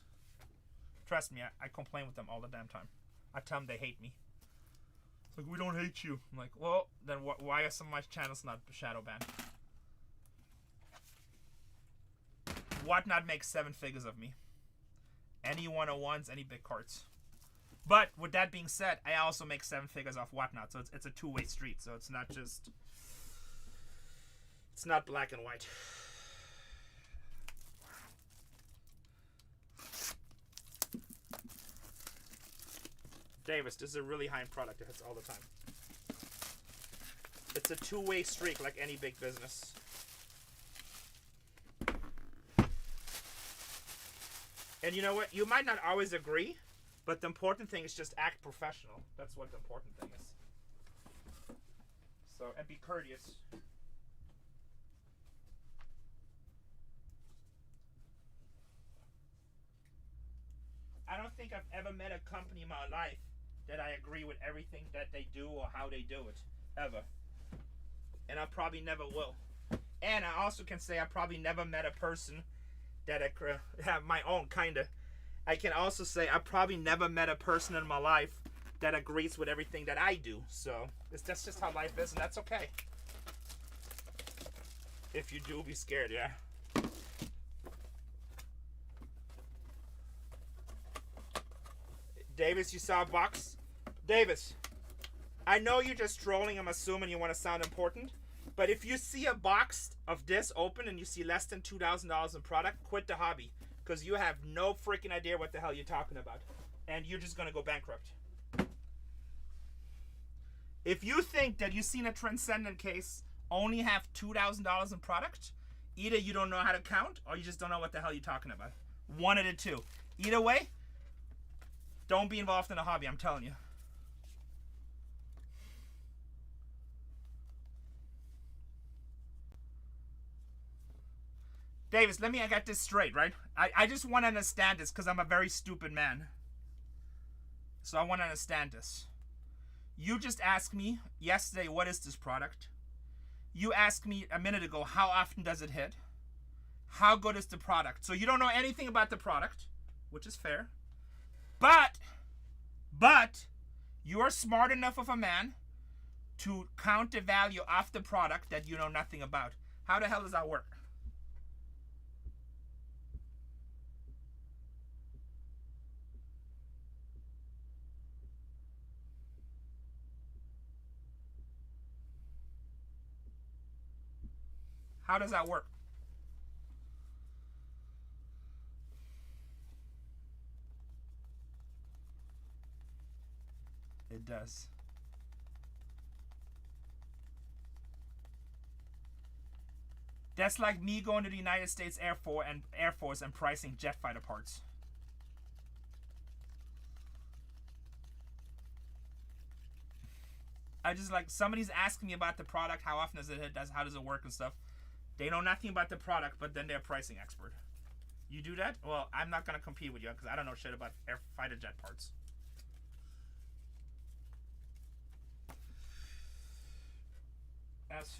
Trust me, I complain with them all the damn time. I tell them they hate me. It's like, we don't hate you. I'm like, well, then why are some of my channels not shadow banned? Whatnot makes 7 figures of me. Any 101s, any big cards. But with that being said, I also make 7 figures off Whatnot. So it's a two-way street. So it's not just... It's not black and white. Davis, this is a really high-end product. It hits all the time. It's a two-way streak like any big business. And you know what? You might not always agree, but the important thing is just act professional. That's what the important thing is. So, and be courteous. I don't think I've ever met a company in my life that I agree with everything that they do or how they do it. Ever. And I probably never will. And I also can say I probably never met a person that I have my own kind of. I can also say I probably never met a person in my life that agrees with everything that I do. So that's just how life is, and that's okay. If you do, be scared, yeah. Davis, you saw a box? Davis, I know you're just trolling. I'm assuming you want to sound important. But if you see a box of this open and you see less than $2,000 in product, quit the hobby. Because you have no freaking idea what the hell you're talking about. And you're just going to go bankrupt. If you think that you've seen a Transcendent case only have $2,000 in product, either you don't know how to count or you just don't know what the hell you're talking about. One of the two. Either way, don't be involved in a hobby, I'm telling you. Davis, let me get this straight, right? I just want to understand this because I'm a very stupid man. So I want to understand this. You just asked me yesterday, what is this product? You asked me a minute ago, how often does it hit? How good is the product? So you don't know anything about the product, which is fair. But you are smart enough of a man to count the value of the product that you know nothing about. How the hell does that work? How does that work? It does. That's like me going to the United States Air Force and pricing jet fighter parts. I just like somebody's asking me about the product, how often does it hit, how does it work and stuff. They know nothing about the product, but then they're a pricing expert. You do that? Well, I'm not gonna compete with you because I don't know shit about air fighter jet parts.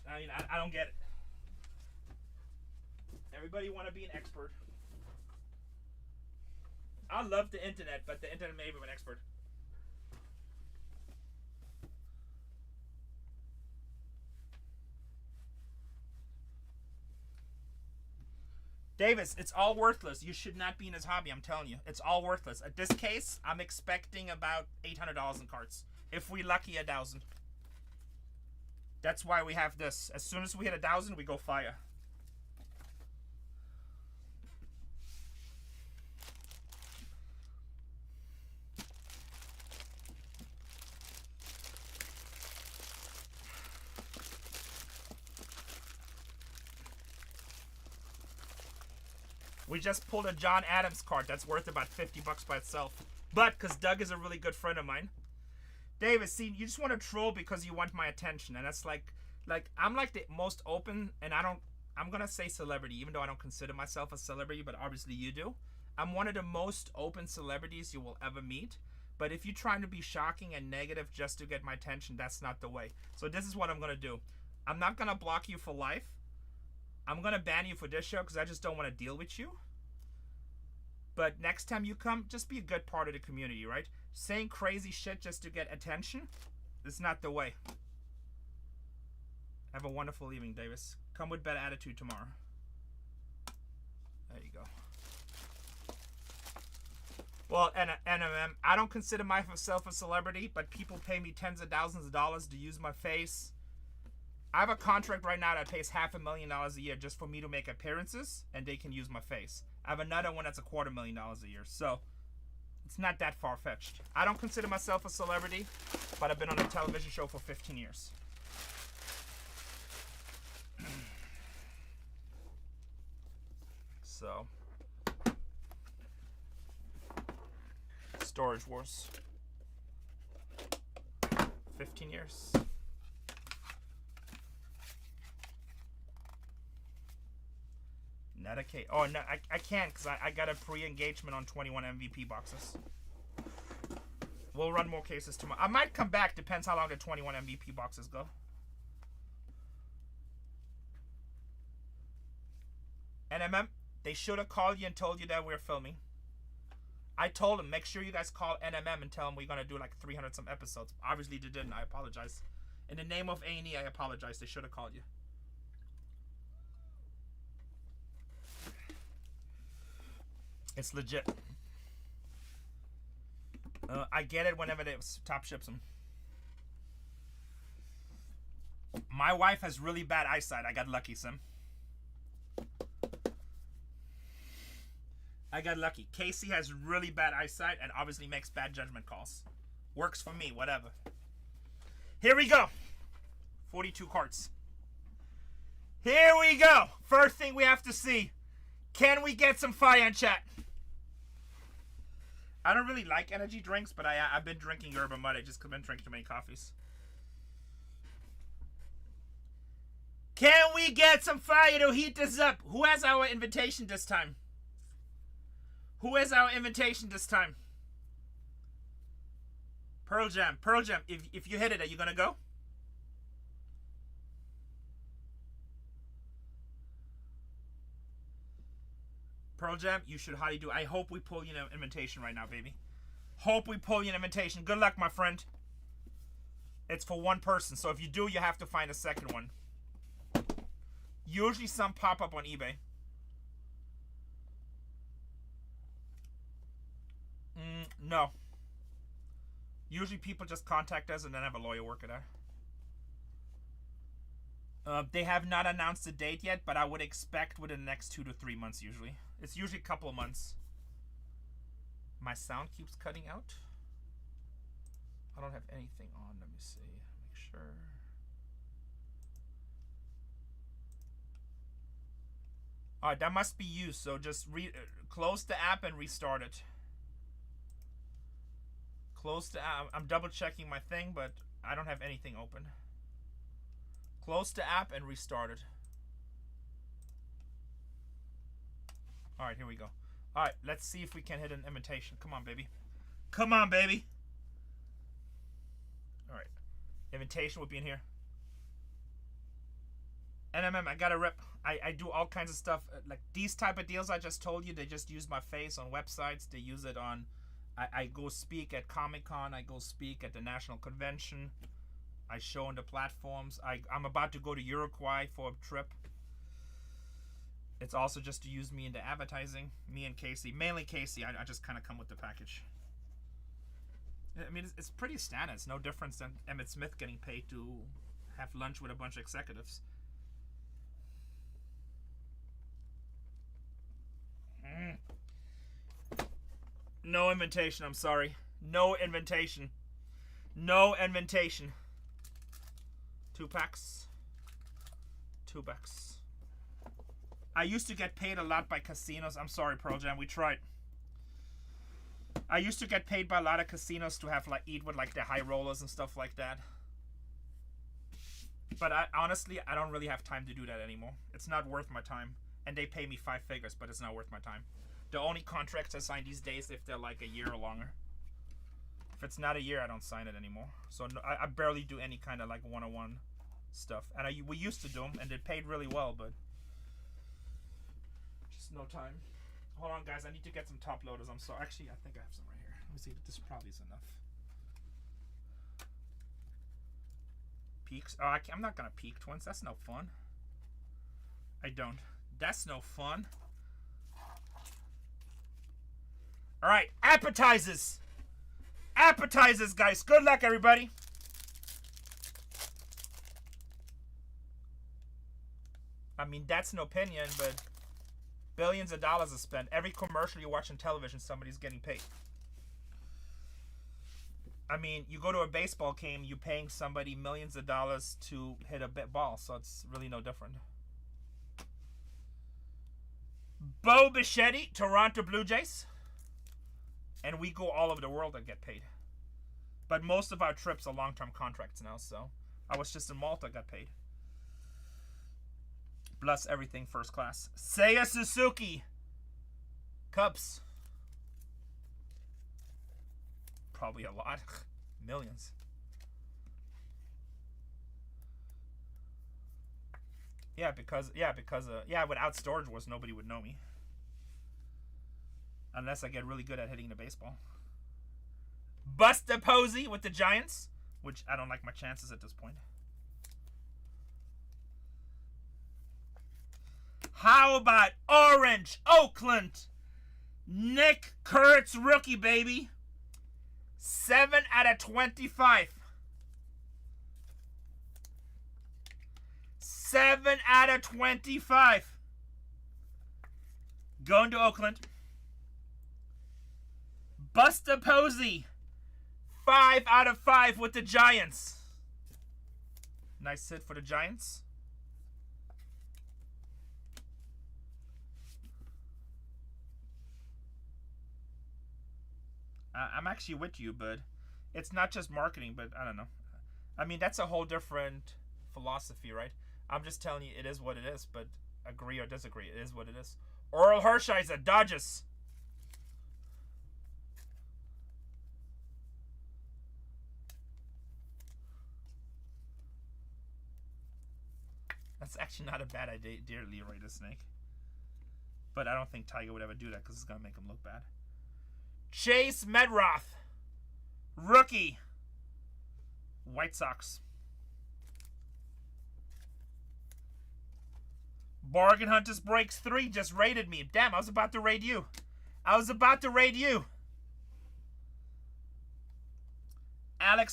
I don't get it. Everybody want to be an expert. I love the internet, but the internet made me an expert. Davis, it's all worthless. You should not be in this hobby, I'm telling you. It's all worthless. At this case, I'm expecting about $800 in carts. If we lucky 1,000. That's why we have this. As soon as we hit 1,000, we go fire. We just pulled a John Adams card that's worth about $50 by itself. But because Doug is a really good friend of mine. Davis, see, you just want to troll because you want my attention, and that's like I'm like the most open, and I'm gonna say celebrity, even though I don't consider myself a celebrity, but obviously you do. I'm one of the most open celebrities you will ever meet. But if you're trying to be shocking and negative just to get my attention, that's not the way. So this is what I'm gonna do. I'm not gonna block you for life. I'm gonna ban you for this show because I just don't want to deal with you. But next time you come, just be a good part of the community, right? Saying crazy shit just to get attention is not the way. Have a wonderful evening, Davis. Come with better attitude tomorrow. There you go. Well, and I don't consider myself a celebrity, but people pay me tens of thousands of dollars to use my face. I have a contract right now that pays $500,000 a year just for me to make appearances, and they can use my face. I have another one that's $250,000 a year, so it's not that far-fetched. I don't consider myself a celebrity, but I've been on a television show for 15 years. So, Storage Wars. 15 years. Not a case. Oh, no, I can't because I got a pre-engagement on 21 MVP boxes. We'll run more cases tomorrow. I might come back. Depends how long the 21 MVP boxes go. NMM, they should have called you and told you that we're filming. I told them, make sure you guys call NMM and tell them we're going to do like 300 some episodes. Obviously they didn't. I apologize. In the name of A&E, I apologize. They should have called you. It's legit. I get it whenever they top ships them. My wife has really bad eyesight. I got lucky, Sim. I got lucky. Casey has really bad eyesight and obviously makes bad judgment calls. Works for me, whatever. Here we go. 42 carts. Here we go. First thing we have to see. Can we get some fire in chat? I don't really like energy drinks, but I've been drinking yerba mate. I just been drinking too many coffees. Can we get some fire to heat this up? Who has our invitation this time? Who has our invitation this time? Pearl Jam. Pearl Jam. If you hit it, are you going to go? Pearl Jam, you should highly do. I hope we pull you an invitation right now, baby. Hope we pull you an invitation. Good luck, my friend. It's for one person, so if you do, you have to find a second one. Usually some pop up on eBay. No. Usually people just contact us and then have a lawyer work it out. They have not announced a date yet, but I would expect within the next 2 to 3 months usually. It's usually a couple of months. My sound keeps cutting out. I don't have anything on. Let me see. Make sure. Alright, that must be you. So just close the app and restart it. Close the app. I'm double checking my thing, but I don't have anything open. Close the app and restart it. Alright, here we go. Alright, let's see if we can hit an invitation. Come on, baby. Come on, baby. Alright. Invitation will be in here. NMM, I got a rep. I do all kinds of stuff. Like these type of deals I just told you, they just use my face on websites. They use it on... I go speak at Comic-Con. I go speak at the National Convention. I show on the platforms. I'm about to go to Uruguay for a trip. It's also just to use me in the advertising. Me and Casey. Mainly Casey. I just kind of come with the package. I mean, it's pretty standard. It's no difference than Emmett Smith getting paid to have lunch with a bunch of executives. No invitation, I'm sorry. No invitation. No invitation. 2 packs. 2 bucks. I used to get paid a lot by casinos. I'm sorry, Pearl Jam, we tried. I used to get paid by a lot of casinos to have like eat with like the high rollers and stuff like that. But honestly, I don't really have time to do that anymore. It's not worth my time. And they pay me 5 figures, but it's not worth my time. The only contracts I sign these days if they're like a year or longer. If it's not a year, I don't sign it anymore. So no, I barely do any kind of like one-on-one stuff. And we used to do them, and they paid really well, but just no time. Hold on, guys. I need to get some top loaders. I'm sorry. Actually, I think I have some right here. Let me see. This probably is enough. Peaks. Oh, I'm not going to peek twins. That's no fun. I don't. That's no fun. All right, appetizers. Appetizers, guys. Good luck, everybody. I mean, that's an opinion, but billions of dollars are spent. Every commercial you watch on television, somebody's getting paid. I mean, you go to a baseball game, you're paying somebody millions of dollars to hit a ball, so it's really no different. Bo Bichetti, Toronto Blue Jays. And we go all over the world and get paid. But most of our trips are long-term contracts now, so I was just in Malta, got paid. Plus everything first class. Seiya Suzuki. Cubs. Probably a lot. Millions. Yeah, because without Storage Wars, nobody would know me. Unless I get really good at hitting the baseball. Buster Posey with the Giants. Which I don't like my chances at this point. How about Orange Oakland? Nick Kurtz rookie, baby. 7 out of 25. 7 out of 25. Going to Oakland. Buster Posey, 5 out of 5 with the Giants. Nice hit for the Giants. I'm actually with you, but it's not just marketing, but I don't know. I mean, that's a whole different philosophy, right? I'm just telling you, it is what it is. But agree or disagree, it is what it is. Oral Hershiser, Dodgers. That's actually not a bad idea, dear Leroy the Snake. But I don't think Tiger would ever do that because it's going to make him look bad. Chase Medroth. Rookie. White Sox. Bargain Hunters Breaks 3 just raided me. Damn, I was about to raid you. Alex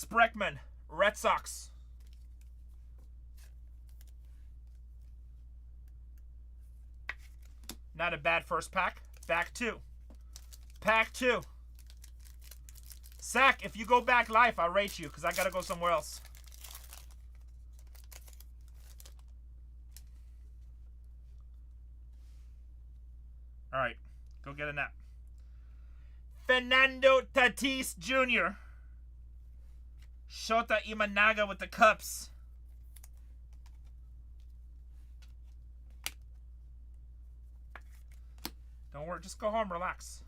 Breckman. Red Sox. Not a bad first pack. Pack 2. Pack 2. Sack, if you go back live, I'll rate you because I got to go somewhere else. All right. Go get a nap. Fernando Tatis Jr. Shota Imanaga with the Cubs. Don't worry, just go home, relax.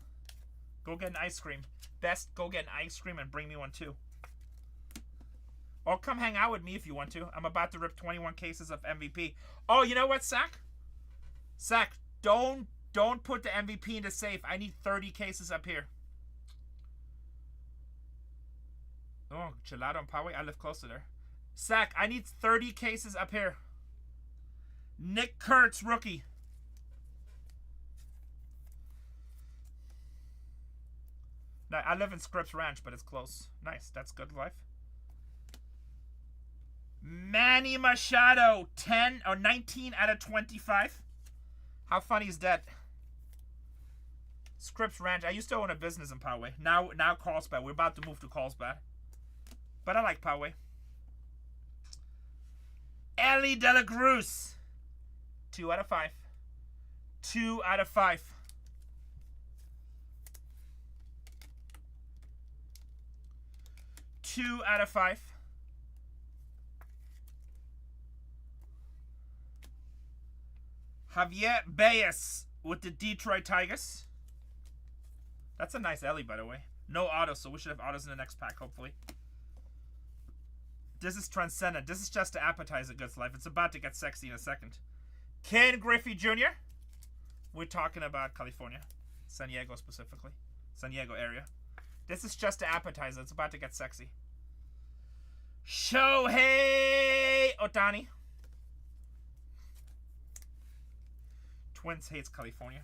Go get an ice cream. Best, go get an ice cream and bring me one too. Or come hang out with me if you want to. I'm about to rip 21 cases of MVP. Oh, you know what, Sack? Sack, don't put the MVP in the safe. I need 30 cases up here. Oh, Gelato and Poway. I live close to there. Sack, I need 30 cases up here. Nick Kurtz, rookie. No, I live in Scripps Ranch, but it's close. Nice. That's good life. Manny Machado, 10 or 19 out of 25. How funny is that? Scripps Ranch. I used to own a business in Poway. Now Carlsbad. We're about to move to Carlsbad. But I like Poway. Ellie De La Cruz. 2 out of 5. 2 out of 5. Two out of 5. Javier Baez with the Detroit Tigers. That's a nice Ellie, by the way. No autos, so we should have autos in the next pack, hopefully. This is Transcendent. This is just to appetize a good life. It's about to get sexy in a second. Ken Griffey Jr. We're talking about California. San Diego specifically. San Diego area. This is just to appetize. It's about to get sexy. Shohei Ohtani. Twins hates California.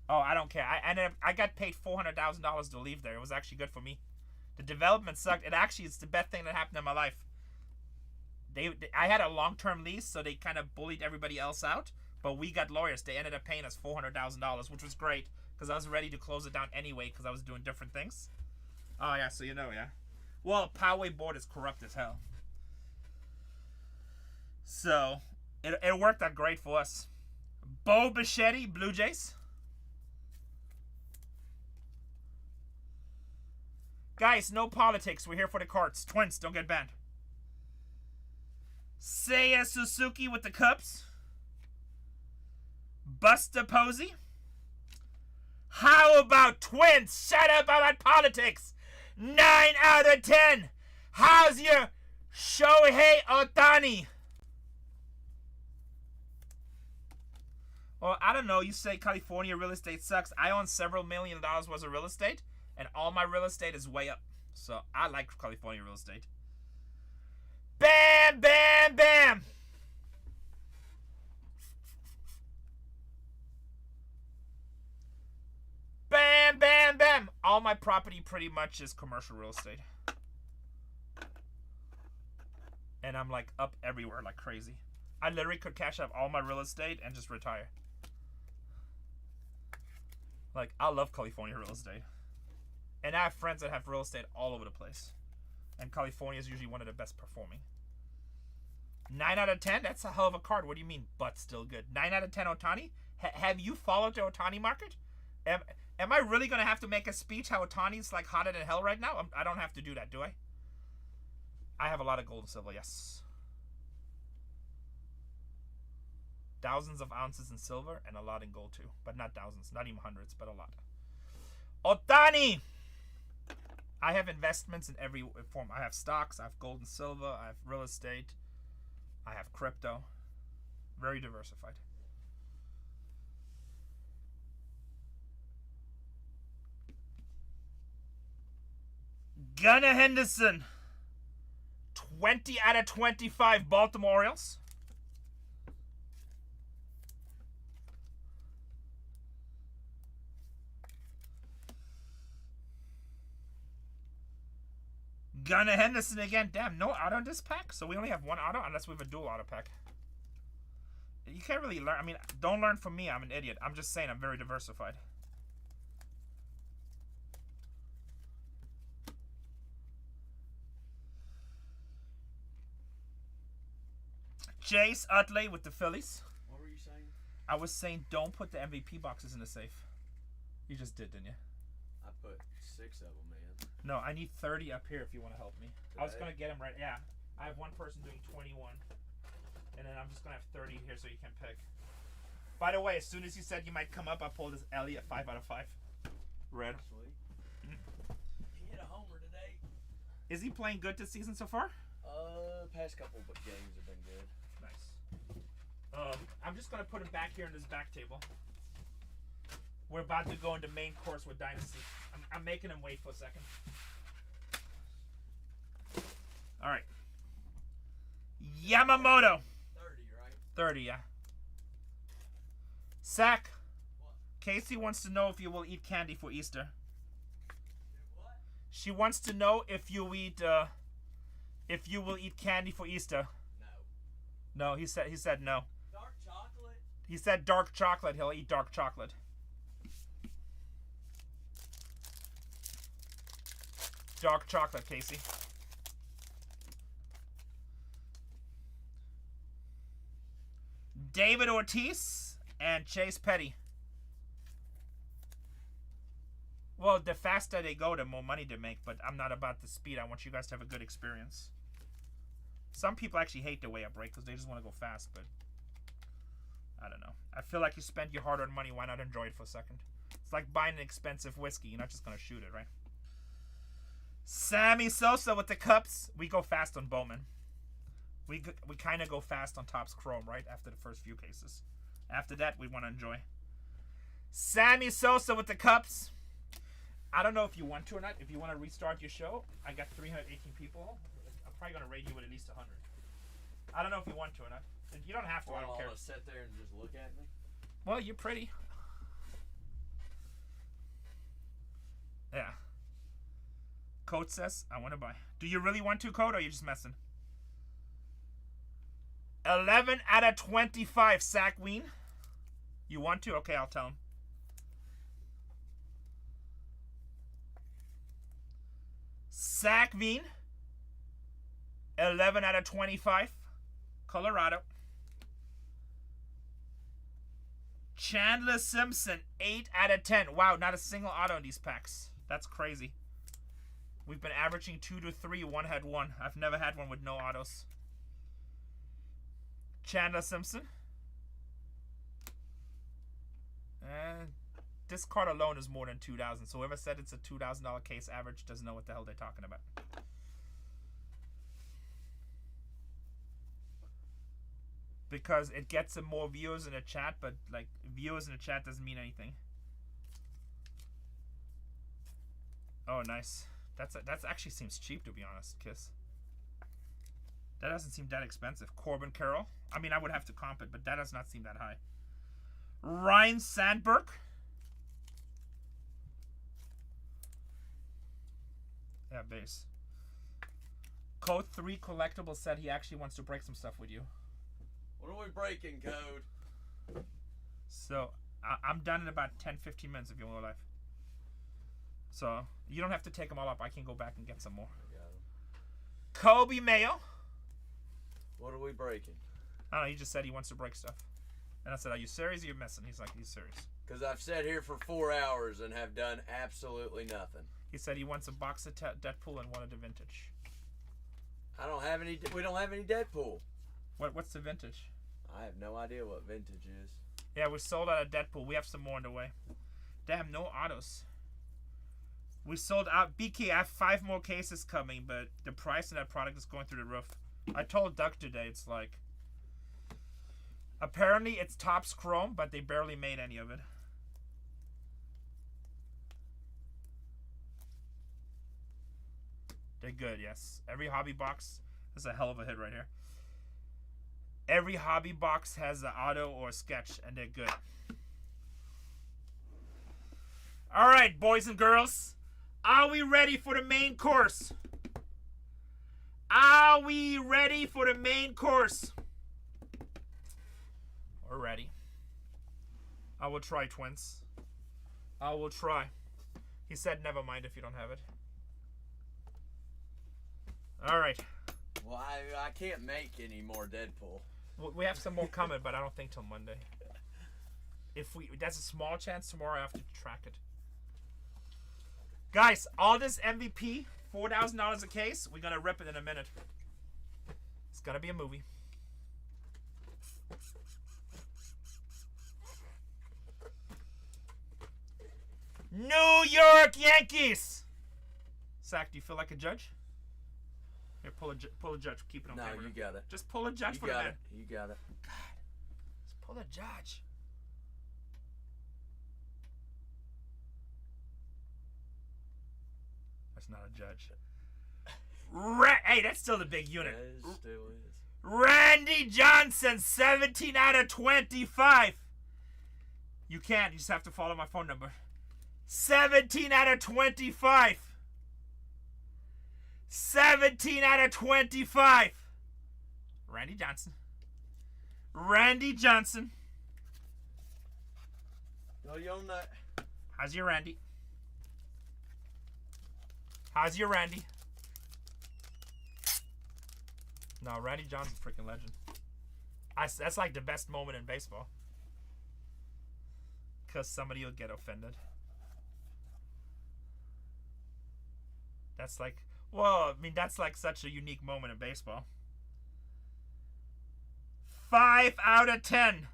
Oh, I don't care. I got paid $400,000 to leave there. It was actually good for me. The development sucked. It's the best thing that happened in my life. I had a long-term lease, so they kind of bullied everybody else out. But we got lawyers. They ended up paying us $400,000, which was great because I was ready to close it down anyway because I was doing different things. Oh, yeah, so you know, yeah. Well, Poway board is corrupt as hell. So, it worked out great for us. Bo Bichetti, Blue Jays. Guys, no politics. We're here for the cards. Twins, don't get banned. Seiya Suzuki with the Cubs. Buster Posey. How about Twins? Shut up about politics. 9 out of 10. How's your Shohei Ohtani? Well, I don't know. You say California real estate sucks. I own several $1 million worth of real estate, and all my real estate is way up. So I like California real estate. Bam, bam, bam. Bam, bam, bam. All my property pretty much is commercial real estate. And I'm like up everywhere like crazy. I literally could cash out all my real estate and just retire. Like, I love California real estate. And I have friends that have real estate all over the place. And California is usually one of the best performing. 9 out of 10? That's a hell of a card. What do you mean, but still good? 9 out of 10 Ohtani? Have you followed the Ohtani market? Am I really going to have to make a speech how Otani's like hotter than hell right now? I don't have to do that, do I? I have a lot of gold and silver, yes. Thousands of ounces in silver and a lot in gold too. But not thousands, not even hundreds, but a lot. Otani! I have investments in every form. I have stocks, I have gold and silver, I have real estate, I have crypto. Very diversified. Gunnar Henderson. 20 out of 25 Baltimore Orioles. Gunnar Henderson again. Damn, no auto in this pack? So we only have one auto unless we have a dual auto pack. You can't really learn. I mean, don't learn from me. I'm an idiot. I'm just saying I'm very diversified. Chase Utley with the Phillies. What were you saying? I was saying don't put the MVP boxes in the safe. You just did, didn't you? I put 6 of them, man. No, I need 30 up here if you want to help me. Today? I was going to get them right. Yeah. I have one person doing 21. And then I'm just going to have 30 here so you can pick. By the way, as soon as you said you might come up, I pulled this Elliott 5 out of 5. Red. Sweet. He hit a homer today. Is he playing good this season so far? Past couple games have been good. Nice. I'm just going to put him back here in this back table. We're about to go into main course with Dynasty. I'm making him wait for a second. All right. Yamamoto. 30, right? 30, yeah. Sack. What? Casey wants to know if you will eat candy for Easter. What? She wants to know if you will eat candy for Easter. No. No, he said no. Dark chocolate? He said dark chocolate. He'll eat dark chocolate. Dark chocolate, Casey. David Ortiz and Chase Petty. Well, the faster they go, the more money they make, but I'm not about the speed. I want you guys to have a good experience. Some people actually hate the way I break because they just want to go fast, but I don't know. I feel like you spent your hard-earned money. Why not enjoy it for a second? It's like buying an expensive whiskey. You're not just going to shoot it, right? Sammy Sosa with the Cups. We go fast on Bowman. We kind of go fast on Topps Chrome, right? After the first few cases. After that, we want to enjoy. Sammy Sosa with the Cups. I don't know if you want to or not. If you want to restart your show, I got 318 people. I'm probably going to rate you with at least 100. I don't know if you want to or not. You don't have to. I don't care. I'll sit there and just look at me? Well, you're pretty. Yeah. Code says, I want to buy. Do you really want to, Code, or are you just messing? 11 out of 25, Sackween. You want to? Okay, I'll tell him. Sackween. 11 out of 25. Colorado. Chandler Simpson, 8 out of 10. Wow, not a single auto in these packs. That's crazy. We've been averaging 2 to 3. One had one. I've never had one with no autos. Chandler Simpson. This card alone is more than 2,000. So whoever said it's a $2,000 case average doesn't know what the hell they're talking about. Because it gets some more viewers in the chat, but like viewers in the chat doesn't mean anything. Oh, nice. That's actually seems cheap, to be honest, Kiss. That doesn't seem that expensive. Corbin Carroll. I mean, I would have to comp it, but that does not seem that high. Ryan Sandberg. Yeah, base. Code 3 Collectible said he actually wants to break some stuff with you. What are we breaking, Code? So, I'm done in about 10-15 minutes if you want to live. So, you don't have to take them all up. I can go back and get some more. I got 'em. Kobe Mayo. What are we breaking? I don't know, he just said he wants to break stuff. And I said, are you serious or you messing? He's like, he's serious. Because I've sat here for 4 hours and have done absolutely nothing. He said he wants a box of Deadpool and wanted a vintage. I don't have any. We don't have any Deadpool. What's the vintage? I have no idea what vintage is. Yeah, we sold out of Deadpool. We have some more on the way. Damn, no autos. We sold out. BK, I have 5 more cases coming, but the price of that product is going through the roof. I told Doug today, it's like... Apparently, it's Topps Chrome, but they barely made any of it. They're good, yes. Every hobby box... This is a hell of a hit right here. Every hobby box has an auto or a sketch, and they're good. Alright, boys and girls. Are we ready for the main course? Are we ready for the main course? We're ready. I will try, twins. I will try. He said never mind if you don't have it. Alright. Well, I can't make any more Deadpool. We have some more coming, but I don't think till Monday. That's a small chance tomorrow I have to track it. Guys, all this MVP, $4,000 a case, we're going to rip it in a minute. It's going to be a movie. New York Yankees! Zach, do you feel like a judge? Here, pull a judge. Keep it on camera. No, you got it. Just pull a judge for the man. You got it. God, just pull a judge. That's not a judge. Hey, that's still the big unit. Yeah, it still is. Randy Johnson, 17 out of 25. You can't. You just have to follow my phone number. 17 out of 25. 17 out of 25. Randy Johnson. Randy Johnson. No, you own that. How's your Randy? How's your Randy? No, Randy Johnson's a freaking legend. That's like the best moment in baseball. Because somebody will get offended. That's like... Well, I mean, that's like such a unique moment in baseball. 5 out of 10.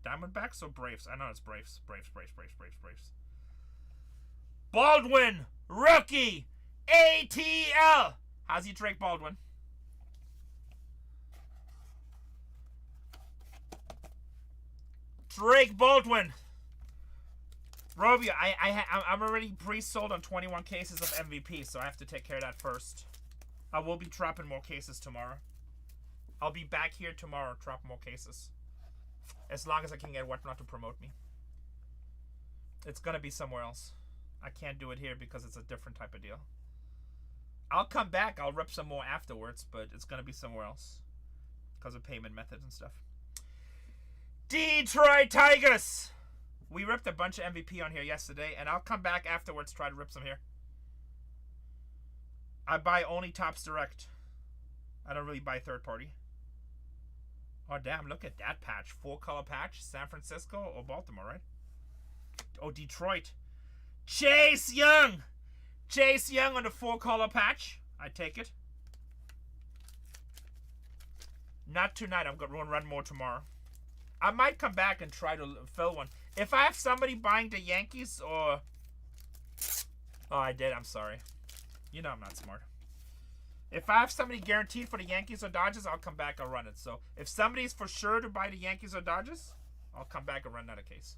Diamondbacks or Braves? I know it's Braves. Braves. Baldwin, rookie, ATL. How's you, Drake Baldwin? Drake Baldwin. Robio, I'm already pre-sold on 21 cases of MVP, so I have to take care of that first. I will be dropping more cases tomorrow. I'll be back here tomorrow, drop more cases. As long as I can get Whatnot to promote me. It's gonna be somewhere else. I can't do it here because it's a different type of deal. I'll come back, I'll rip some more afterwards, but it's gonna be somewhere else. Because of payment methods and stuff. Detroit Tigers! We ripped a bunch of MVP on here yesterday, and I'll come back afterwards try to rip some here. I buy only Topps Direct. I don't really buy third party. Oh, damn, look at that patch. 4-color patch. San Francisco or Baltimore, right? Oh, Detroit. Chase Young! Chase Young on the 4-color patch. I take it. Not tonight. I'm going to run more tomorrow. I might come back and try to fill one. If I have somebody buying the Yankees or... Oh, I did. I'm sorry. You know I'm not smart. If I have somebody guaranteed for the Yankees or Dodgers, I'll come back and run it. So if somebody's for sure to buy the Yankees or Dodgers, I'll come back and run that a case.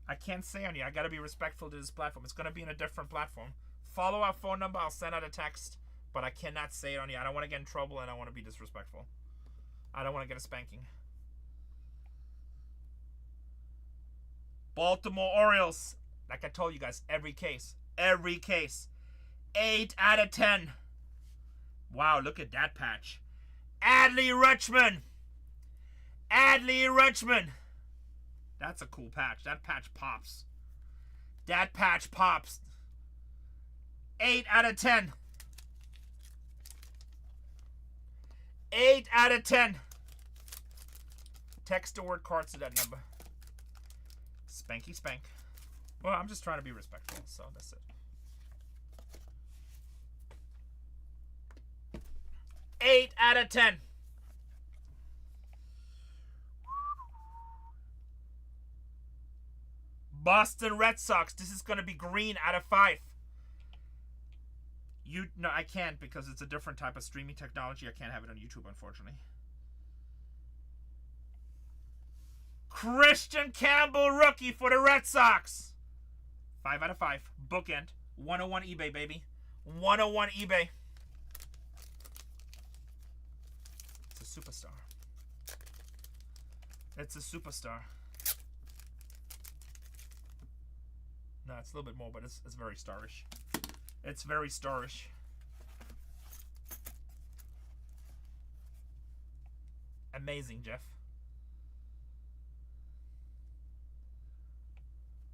I can't say on you. I got to be respectful to this platform. It's going to be in a different platform. Follow our phone number. I'll send out a text. But I cannot say it on you. I don't want to get in trouble and I want to be disrespectful. I don't want to get a spanking. Baltimore Orioles. Like I told you guys, every case. Every case. 8 out of 10. Wow, look at that patch. Adley Rutschman. Adley Rutschman. That's a cool patch. That patch pops. That patch pops. 8 out of 10. 8 out of 10. Text the word cards to that number. Spanky spank. Well, I'm just trying to be respectful, so that's it. 8 out of 10. Boston Red Sox. This is going to be green out of 5. No, I can't because it's a different type of streaming technology. I can't have it on YouTube, unfortunately. Christian Campbell rookie for the Red Sox. 5 out of 5. Bookend. 101 eBay, baby. 101 eBay. It's a superstar. It's a superstar. No, it's a little bit more, but it's very starish. It's very starish. Amazing, Jeff.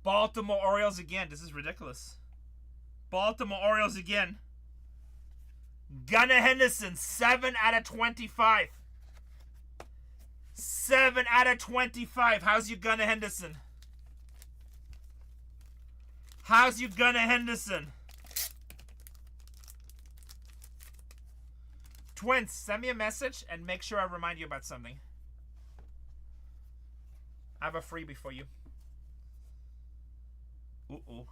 Baltimore Orioles again. This is ridiculous. Baltimore Orioles again. Gunnar Henderson, 7 out of 25. 7 out of 25. How's you Gunnar Henderson? How's you Gunnar Henderson? Twins, send me a message and make sure I remind you about something. I have a freebie for you. Uh-oh.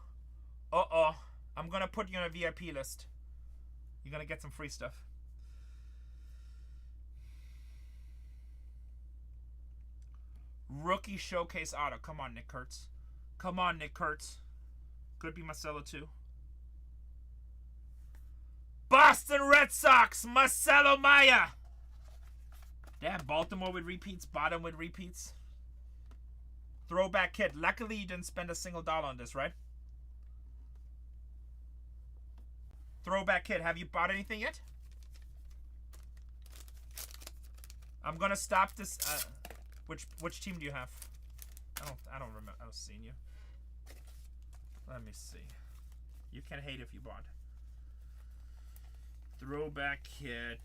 Uh-oh. I'm going to put you on a VIP list. You're going to get some free stuff. Rookie Showcase Auto. Come on, Nick Kurtz. Come on, Nick Kurtz. Could be Marcelo, too. Boston Red Sox. Marcelo Maya. Damn, Baltimore with repeats. Bottom with repeats. Throwback kid. Luckily, you didn't spend a single dollar on this, right? Throwback kid. Have you bought anything yet? I'm gonna stop this. Which team do you have? I don't remember. I was seeing you. Let me see. You can hate if you bought. Throwback kit.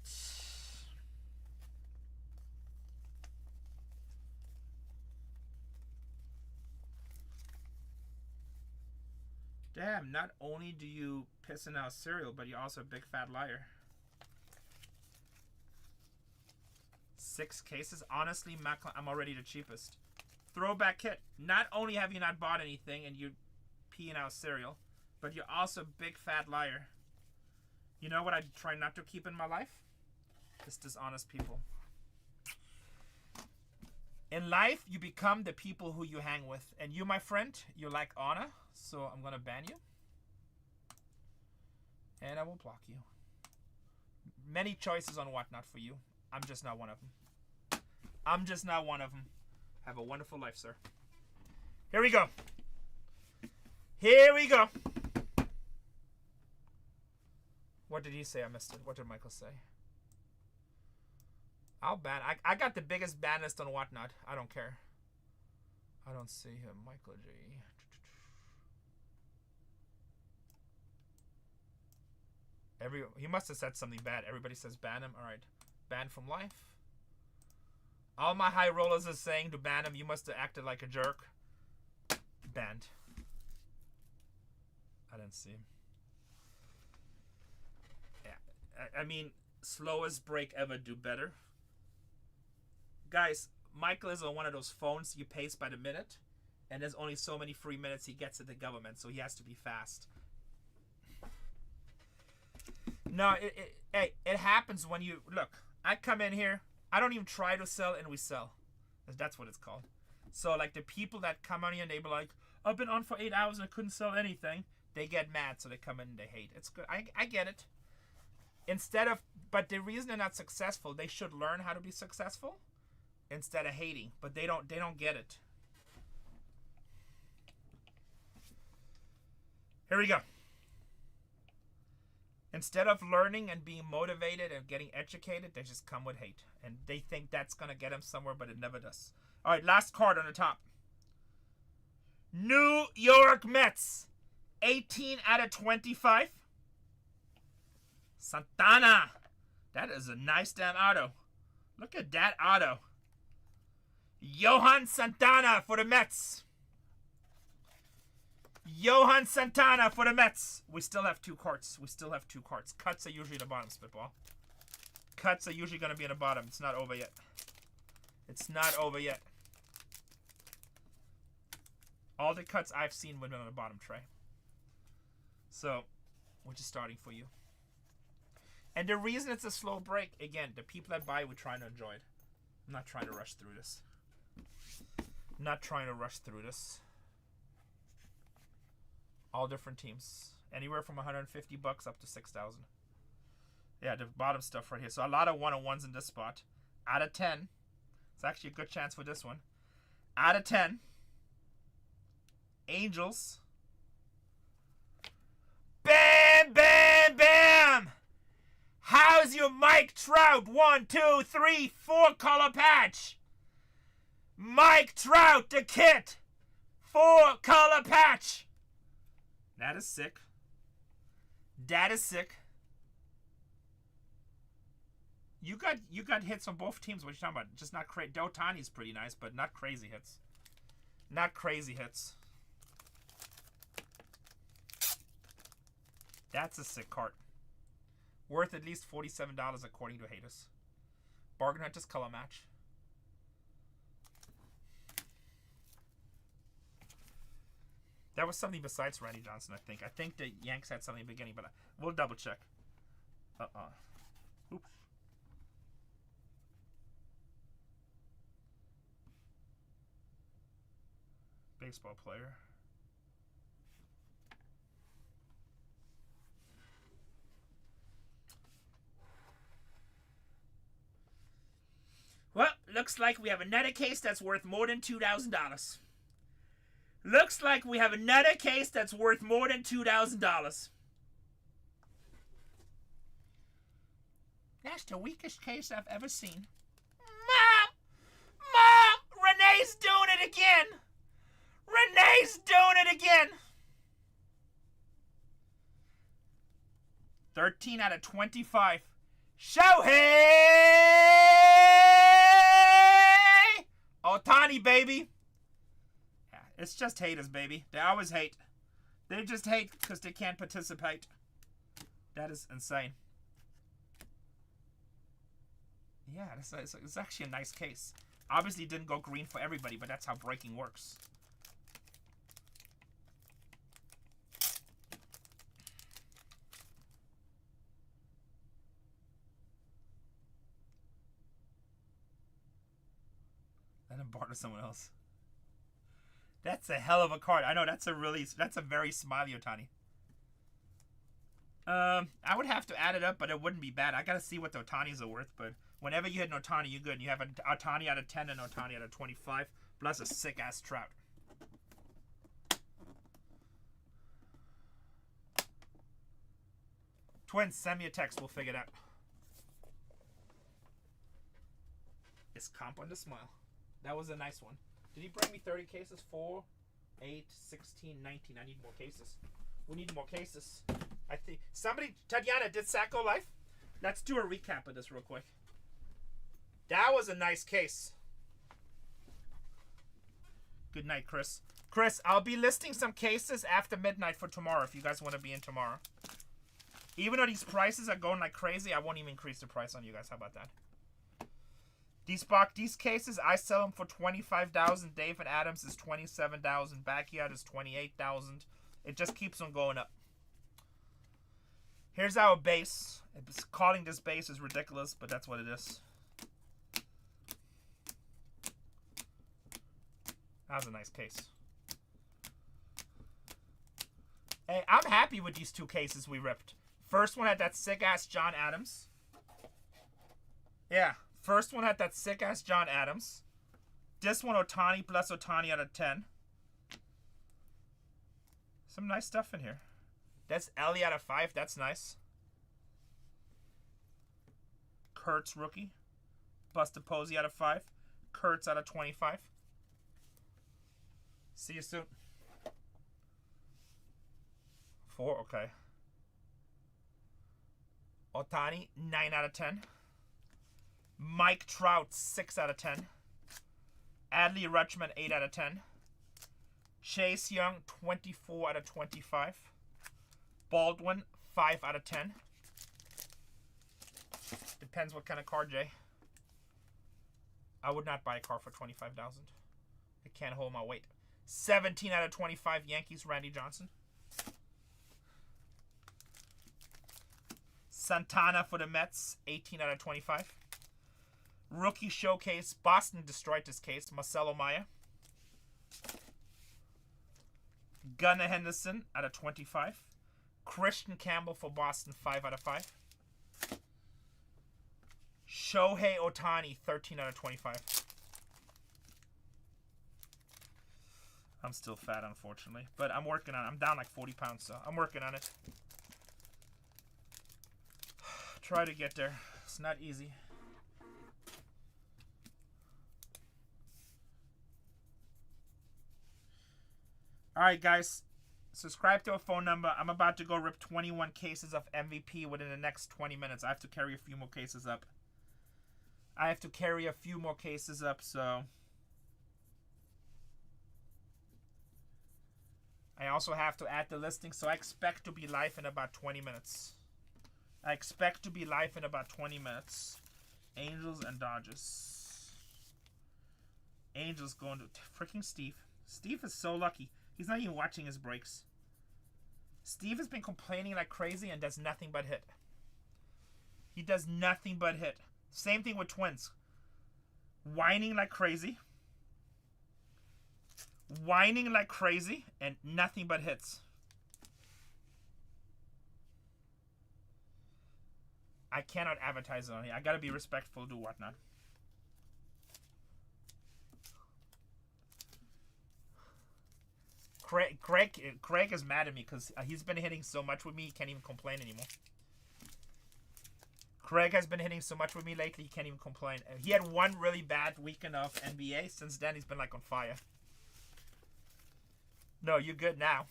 Damn, not only do you pissing out cereal, but you're also a big fat liar. 6 cases? Honestly, I'm already the cheapest. Throwback kit. Not only have you not bought anything and you're peeing out cereal, but you're also a big fat liar. You know what I try not to keep in my life? It's dishonest people. In life, you become the people who you hang with. And you, my friend, you like honor. So I'm going to ban you. And I will block you. Many choices on whatnot for you. I'm just not one of them. I'm just not one of them. Have a wonderful life, sir. Here we go. Here we go. What did he say? I missed it. What did Michael say? I'll ban. I got the biggest ban list on whatnot. I don't care. I don't see him. Michael G. He must have said something bad. Everybody says ban him. All right. Banned from life. All my high rollers are saying to ban him. You must have acted like a jerk. Banned. I didn't see him. Yeah. I mean, slowest break ever, do better. Guys, Michael is on one of those phones you pays by the minute. And there's only so many free minutes he gets at the government. So he has to be fast. No, it happens when you... Look, I come in here. I don't even try to sell, and we sell. That's what it's called. So, like, the people that come on here and they be like, I've been on for 8 hours and I couldn't sell anything. They get mad, so they come in and they hate. It's good. I get it. But the reason they're not successful, they should learn how to be successful instead of hating. But they don't get it. Here we go. Instead of learning and being motivated and getting educated, they just come with hate. And they think that's going to get them somewhere, but it never does. All right, last card on the top. New York Mets. 18 out of 25. Santana. That is a nice damn auto. Look at that auto. Johan Santana for the Mets. Johan Santana for the Mets. We still have 2 cards. We still have 2 cards. Cuts are usually the bottom, Spitball. Cuts are usually going to be in the bottom. It's not over yet. It's not over yet. All the cuts I've seen went on the bottom tray. So, we're just starting for you. And the reason it's a slow break, again, the people that buy, we're trying to enjoy it. I'm not trying to rush through this. Not trying to rush through this. All different teams. Anywhere from $150 up to $6,000. Yeah, the bottom stuff right here. So a lot of 101s in this spot. Out of 10. It's actually a good chance for this one. Out of 10. Angels. Bam, bam, bam! How's your Mike Trout 1, 2, 3, 4 color patch? Mike Trout, the kit. 4 color patch. That is sick. That is sick. You got hits on both teams. What are you talking about? Just not crazy. D'Otani's pretty nice, but not crazy hits. Not crazy hits. That's a sick card. Worth at least $47 according to haters. Bargain Hunters color match. That was something besides Randy Johnson, I think. I think the Yanks had something in the beginning, but we'll double check. Oops. Baseball player. Well, looks like we have another case that's worth more than $2,000. Looks like we have another case that's worth more than $2,000. That's the weakest case I've ever seen. Mom! Renee's doing it again! Renee's doing it again! 13 out of 25. Shohei Ohtani, baby! It's just haters, baby. They always hate. They just hate because they can't participate. That is insane. Yeah, it's actually a nice case. Obviously, it didn't go green for everybody, but that's how breaking works. Let him barter someone else. That's a hell of a card. I know, that's a very smiley Ohtani. I would have to add it up, but it wouldn't be bad. I gotta see what the Otanis are worth, but whenever you hit an Ohtani, you're good. You have an Ohtani out of 10 and an Ohtani out of 25, plus a sick-ass Trout. Twins, send me a text. We'll figure it out. Is comp on the smile. That was a nice one. Did he bring me 30 cases? 4, 8, 16, 19. I need more cases. We need more cases. I think somebody, Tatiana, did Sack go live? Let's do a recap of this real quick. That was a nice case. Good night, Chris. Chris, I'll be listing some cases after midnight for tomorrow if you guys want to be in tomorrow. Even though these prices are going like crazy, I won't even increase the price on you guys. How about that? These cases, I sell them for $25,000. David Adams is $27,000. Backyard is $28,000. It just keeps on going up. Here's our base. Calling this base is ridiculous, but that's what it is. That was a nice case. Hey, I'm happy with these 2 cases we ripped. First one had that sick-ass John Adams. Yeah. First one had that sick-ass John Adams. This one, Ohtani plus Ohtani out of 10. Some nice stuff in here. That's Ellie out of 5. That's nice. Kurtz rookie. Buster Posey out of 5. Kurtz out of 25. See you soon. 4, okay. Ohtani, 9 out of 10. Mike Trout, 6 out of 10. Adley Rutschman, 8 out of 10. Chase Young, 24 out of 25. Baldwin, 5 out of 10. Depends what kind of car, Jay. I would not buy a car for $25,000. It can't hold my weight. 17 out of 25 Yankees, Randy Johnson. Santana for the Mets, 18 out of 25. Rookie Showcase, Boston destroyed this case, Marcelo Maya. Gunnar Henderson out of 25. Christian Campbell for Boston, 5 out of 5. Shohei Ohtani, 13 out of 25. I'm still fat, unfortunately. But I'm working on it. I'm down like 40 pounds, so I'm working on it. Try to get there. It's not easy. Alright, guys. Subscribe to our phone number. I'm about to go rip 21 cases of MVP within the next 20 minutes. I have to carry a few more cases up. So I also have to add the listing, so I expect to be live in about 20 minutes. Angels and Dodgers. Angels going to freaking Steve. Steve is so lucky. He's not even watching his breaks. Steve has been complaining like crazy and does nothing but hit. He does nothing but hit. Same thing with Twins. Whining like crazy. And nothing but hits. I cannot advertise on here. I gotta be respectful, do whatnot. Craig is mad at me because he's been hitting so much with me, he can't even complain anymore. Craig has been hitting so much with me lately, he can't even complain. He had one really bad weekend of NBA. Since then, he's been like on fire. No, you're good now.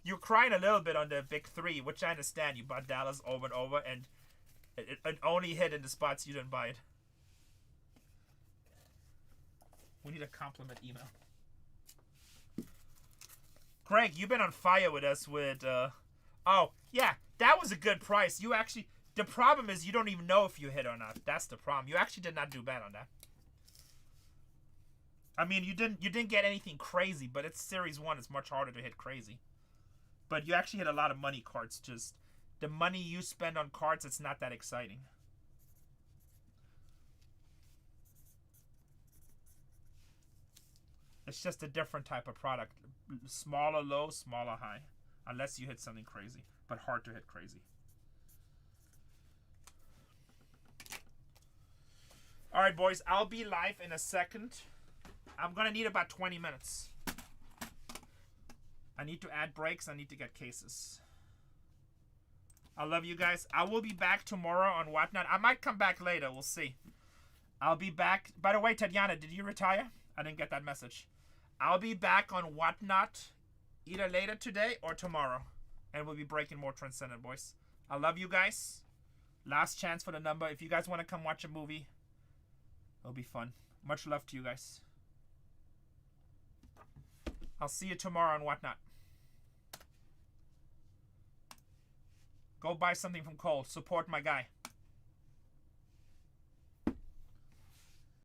You're crying a little bit on the big three, which I understand. You bought Dallas over and over, and it only hit in the spots you didn't buy it. We need a compliment email. Craig, you've been on fire with us with, oh, yeah, that was a good price. You actually, the problem is you don't even know if you hit or not. That's the problem. You actually did not do bad on that. I mean, you didn't get anything crazy, but it's Series 1. It's much harder to hit crazy. But you actually hit a lot of money cards. Just the money you spend on cards, it's not that exciting. It's just a different type of product. Smaller low, smaller high. Unless you hit something crazy. But hard to hit crazy. Alright, boys. I'll be live in a second. I'm going to need about 20 minutes. I need to add breaks. I need to get cases. I love you guys. I will be back tomorrow on Whatnot. I might come back later. We'll see. I'll be back. By the way, Tatiana, did you retire? I didn't get that message. I'll be back on Whatnot either later today or tomorrow. And we'll be breaking more Transcendent, boys. I love you guys. Last chance for the number. If you guys want to come watch a movie, it'll be fun. Much love to you guys. I'll see you tomorrow on Whatnot. Go buy something from Cole. Support my guy.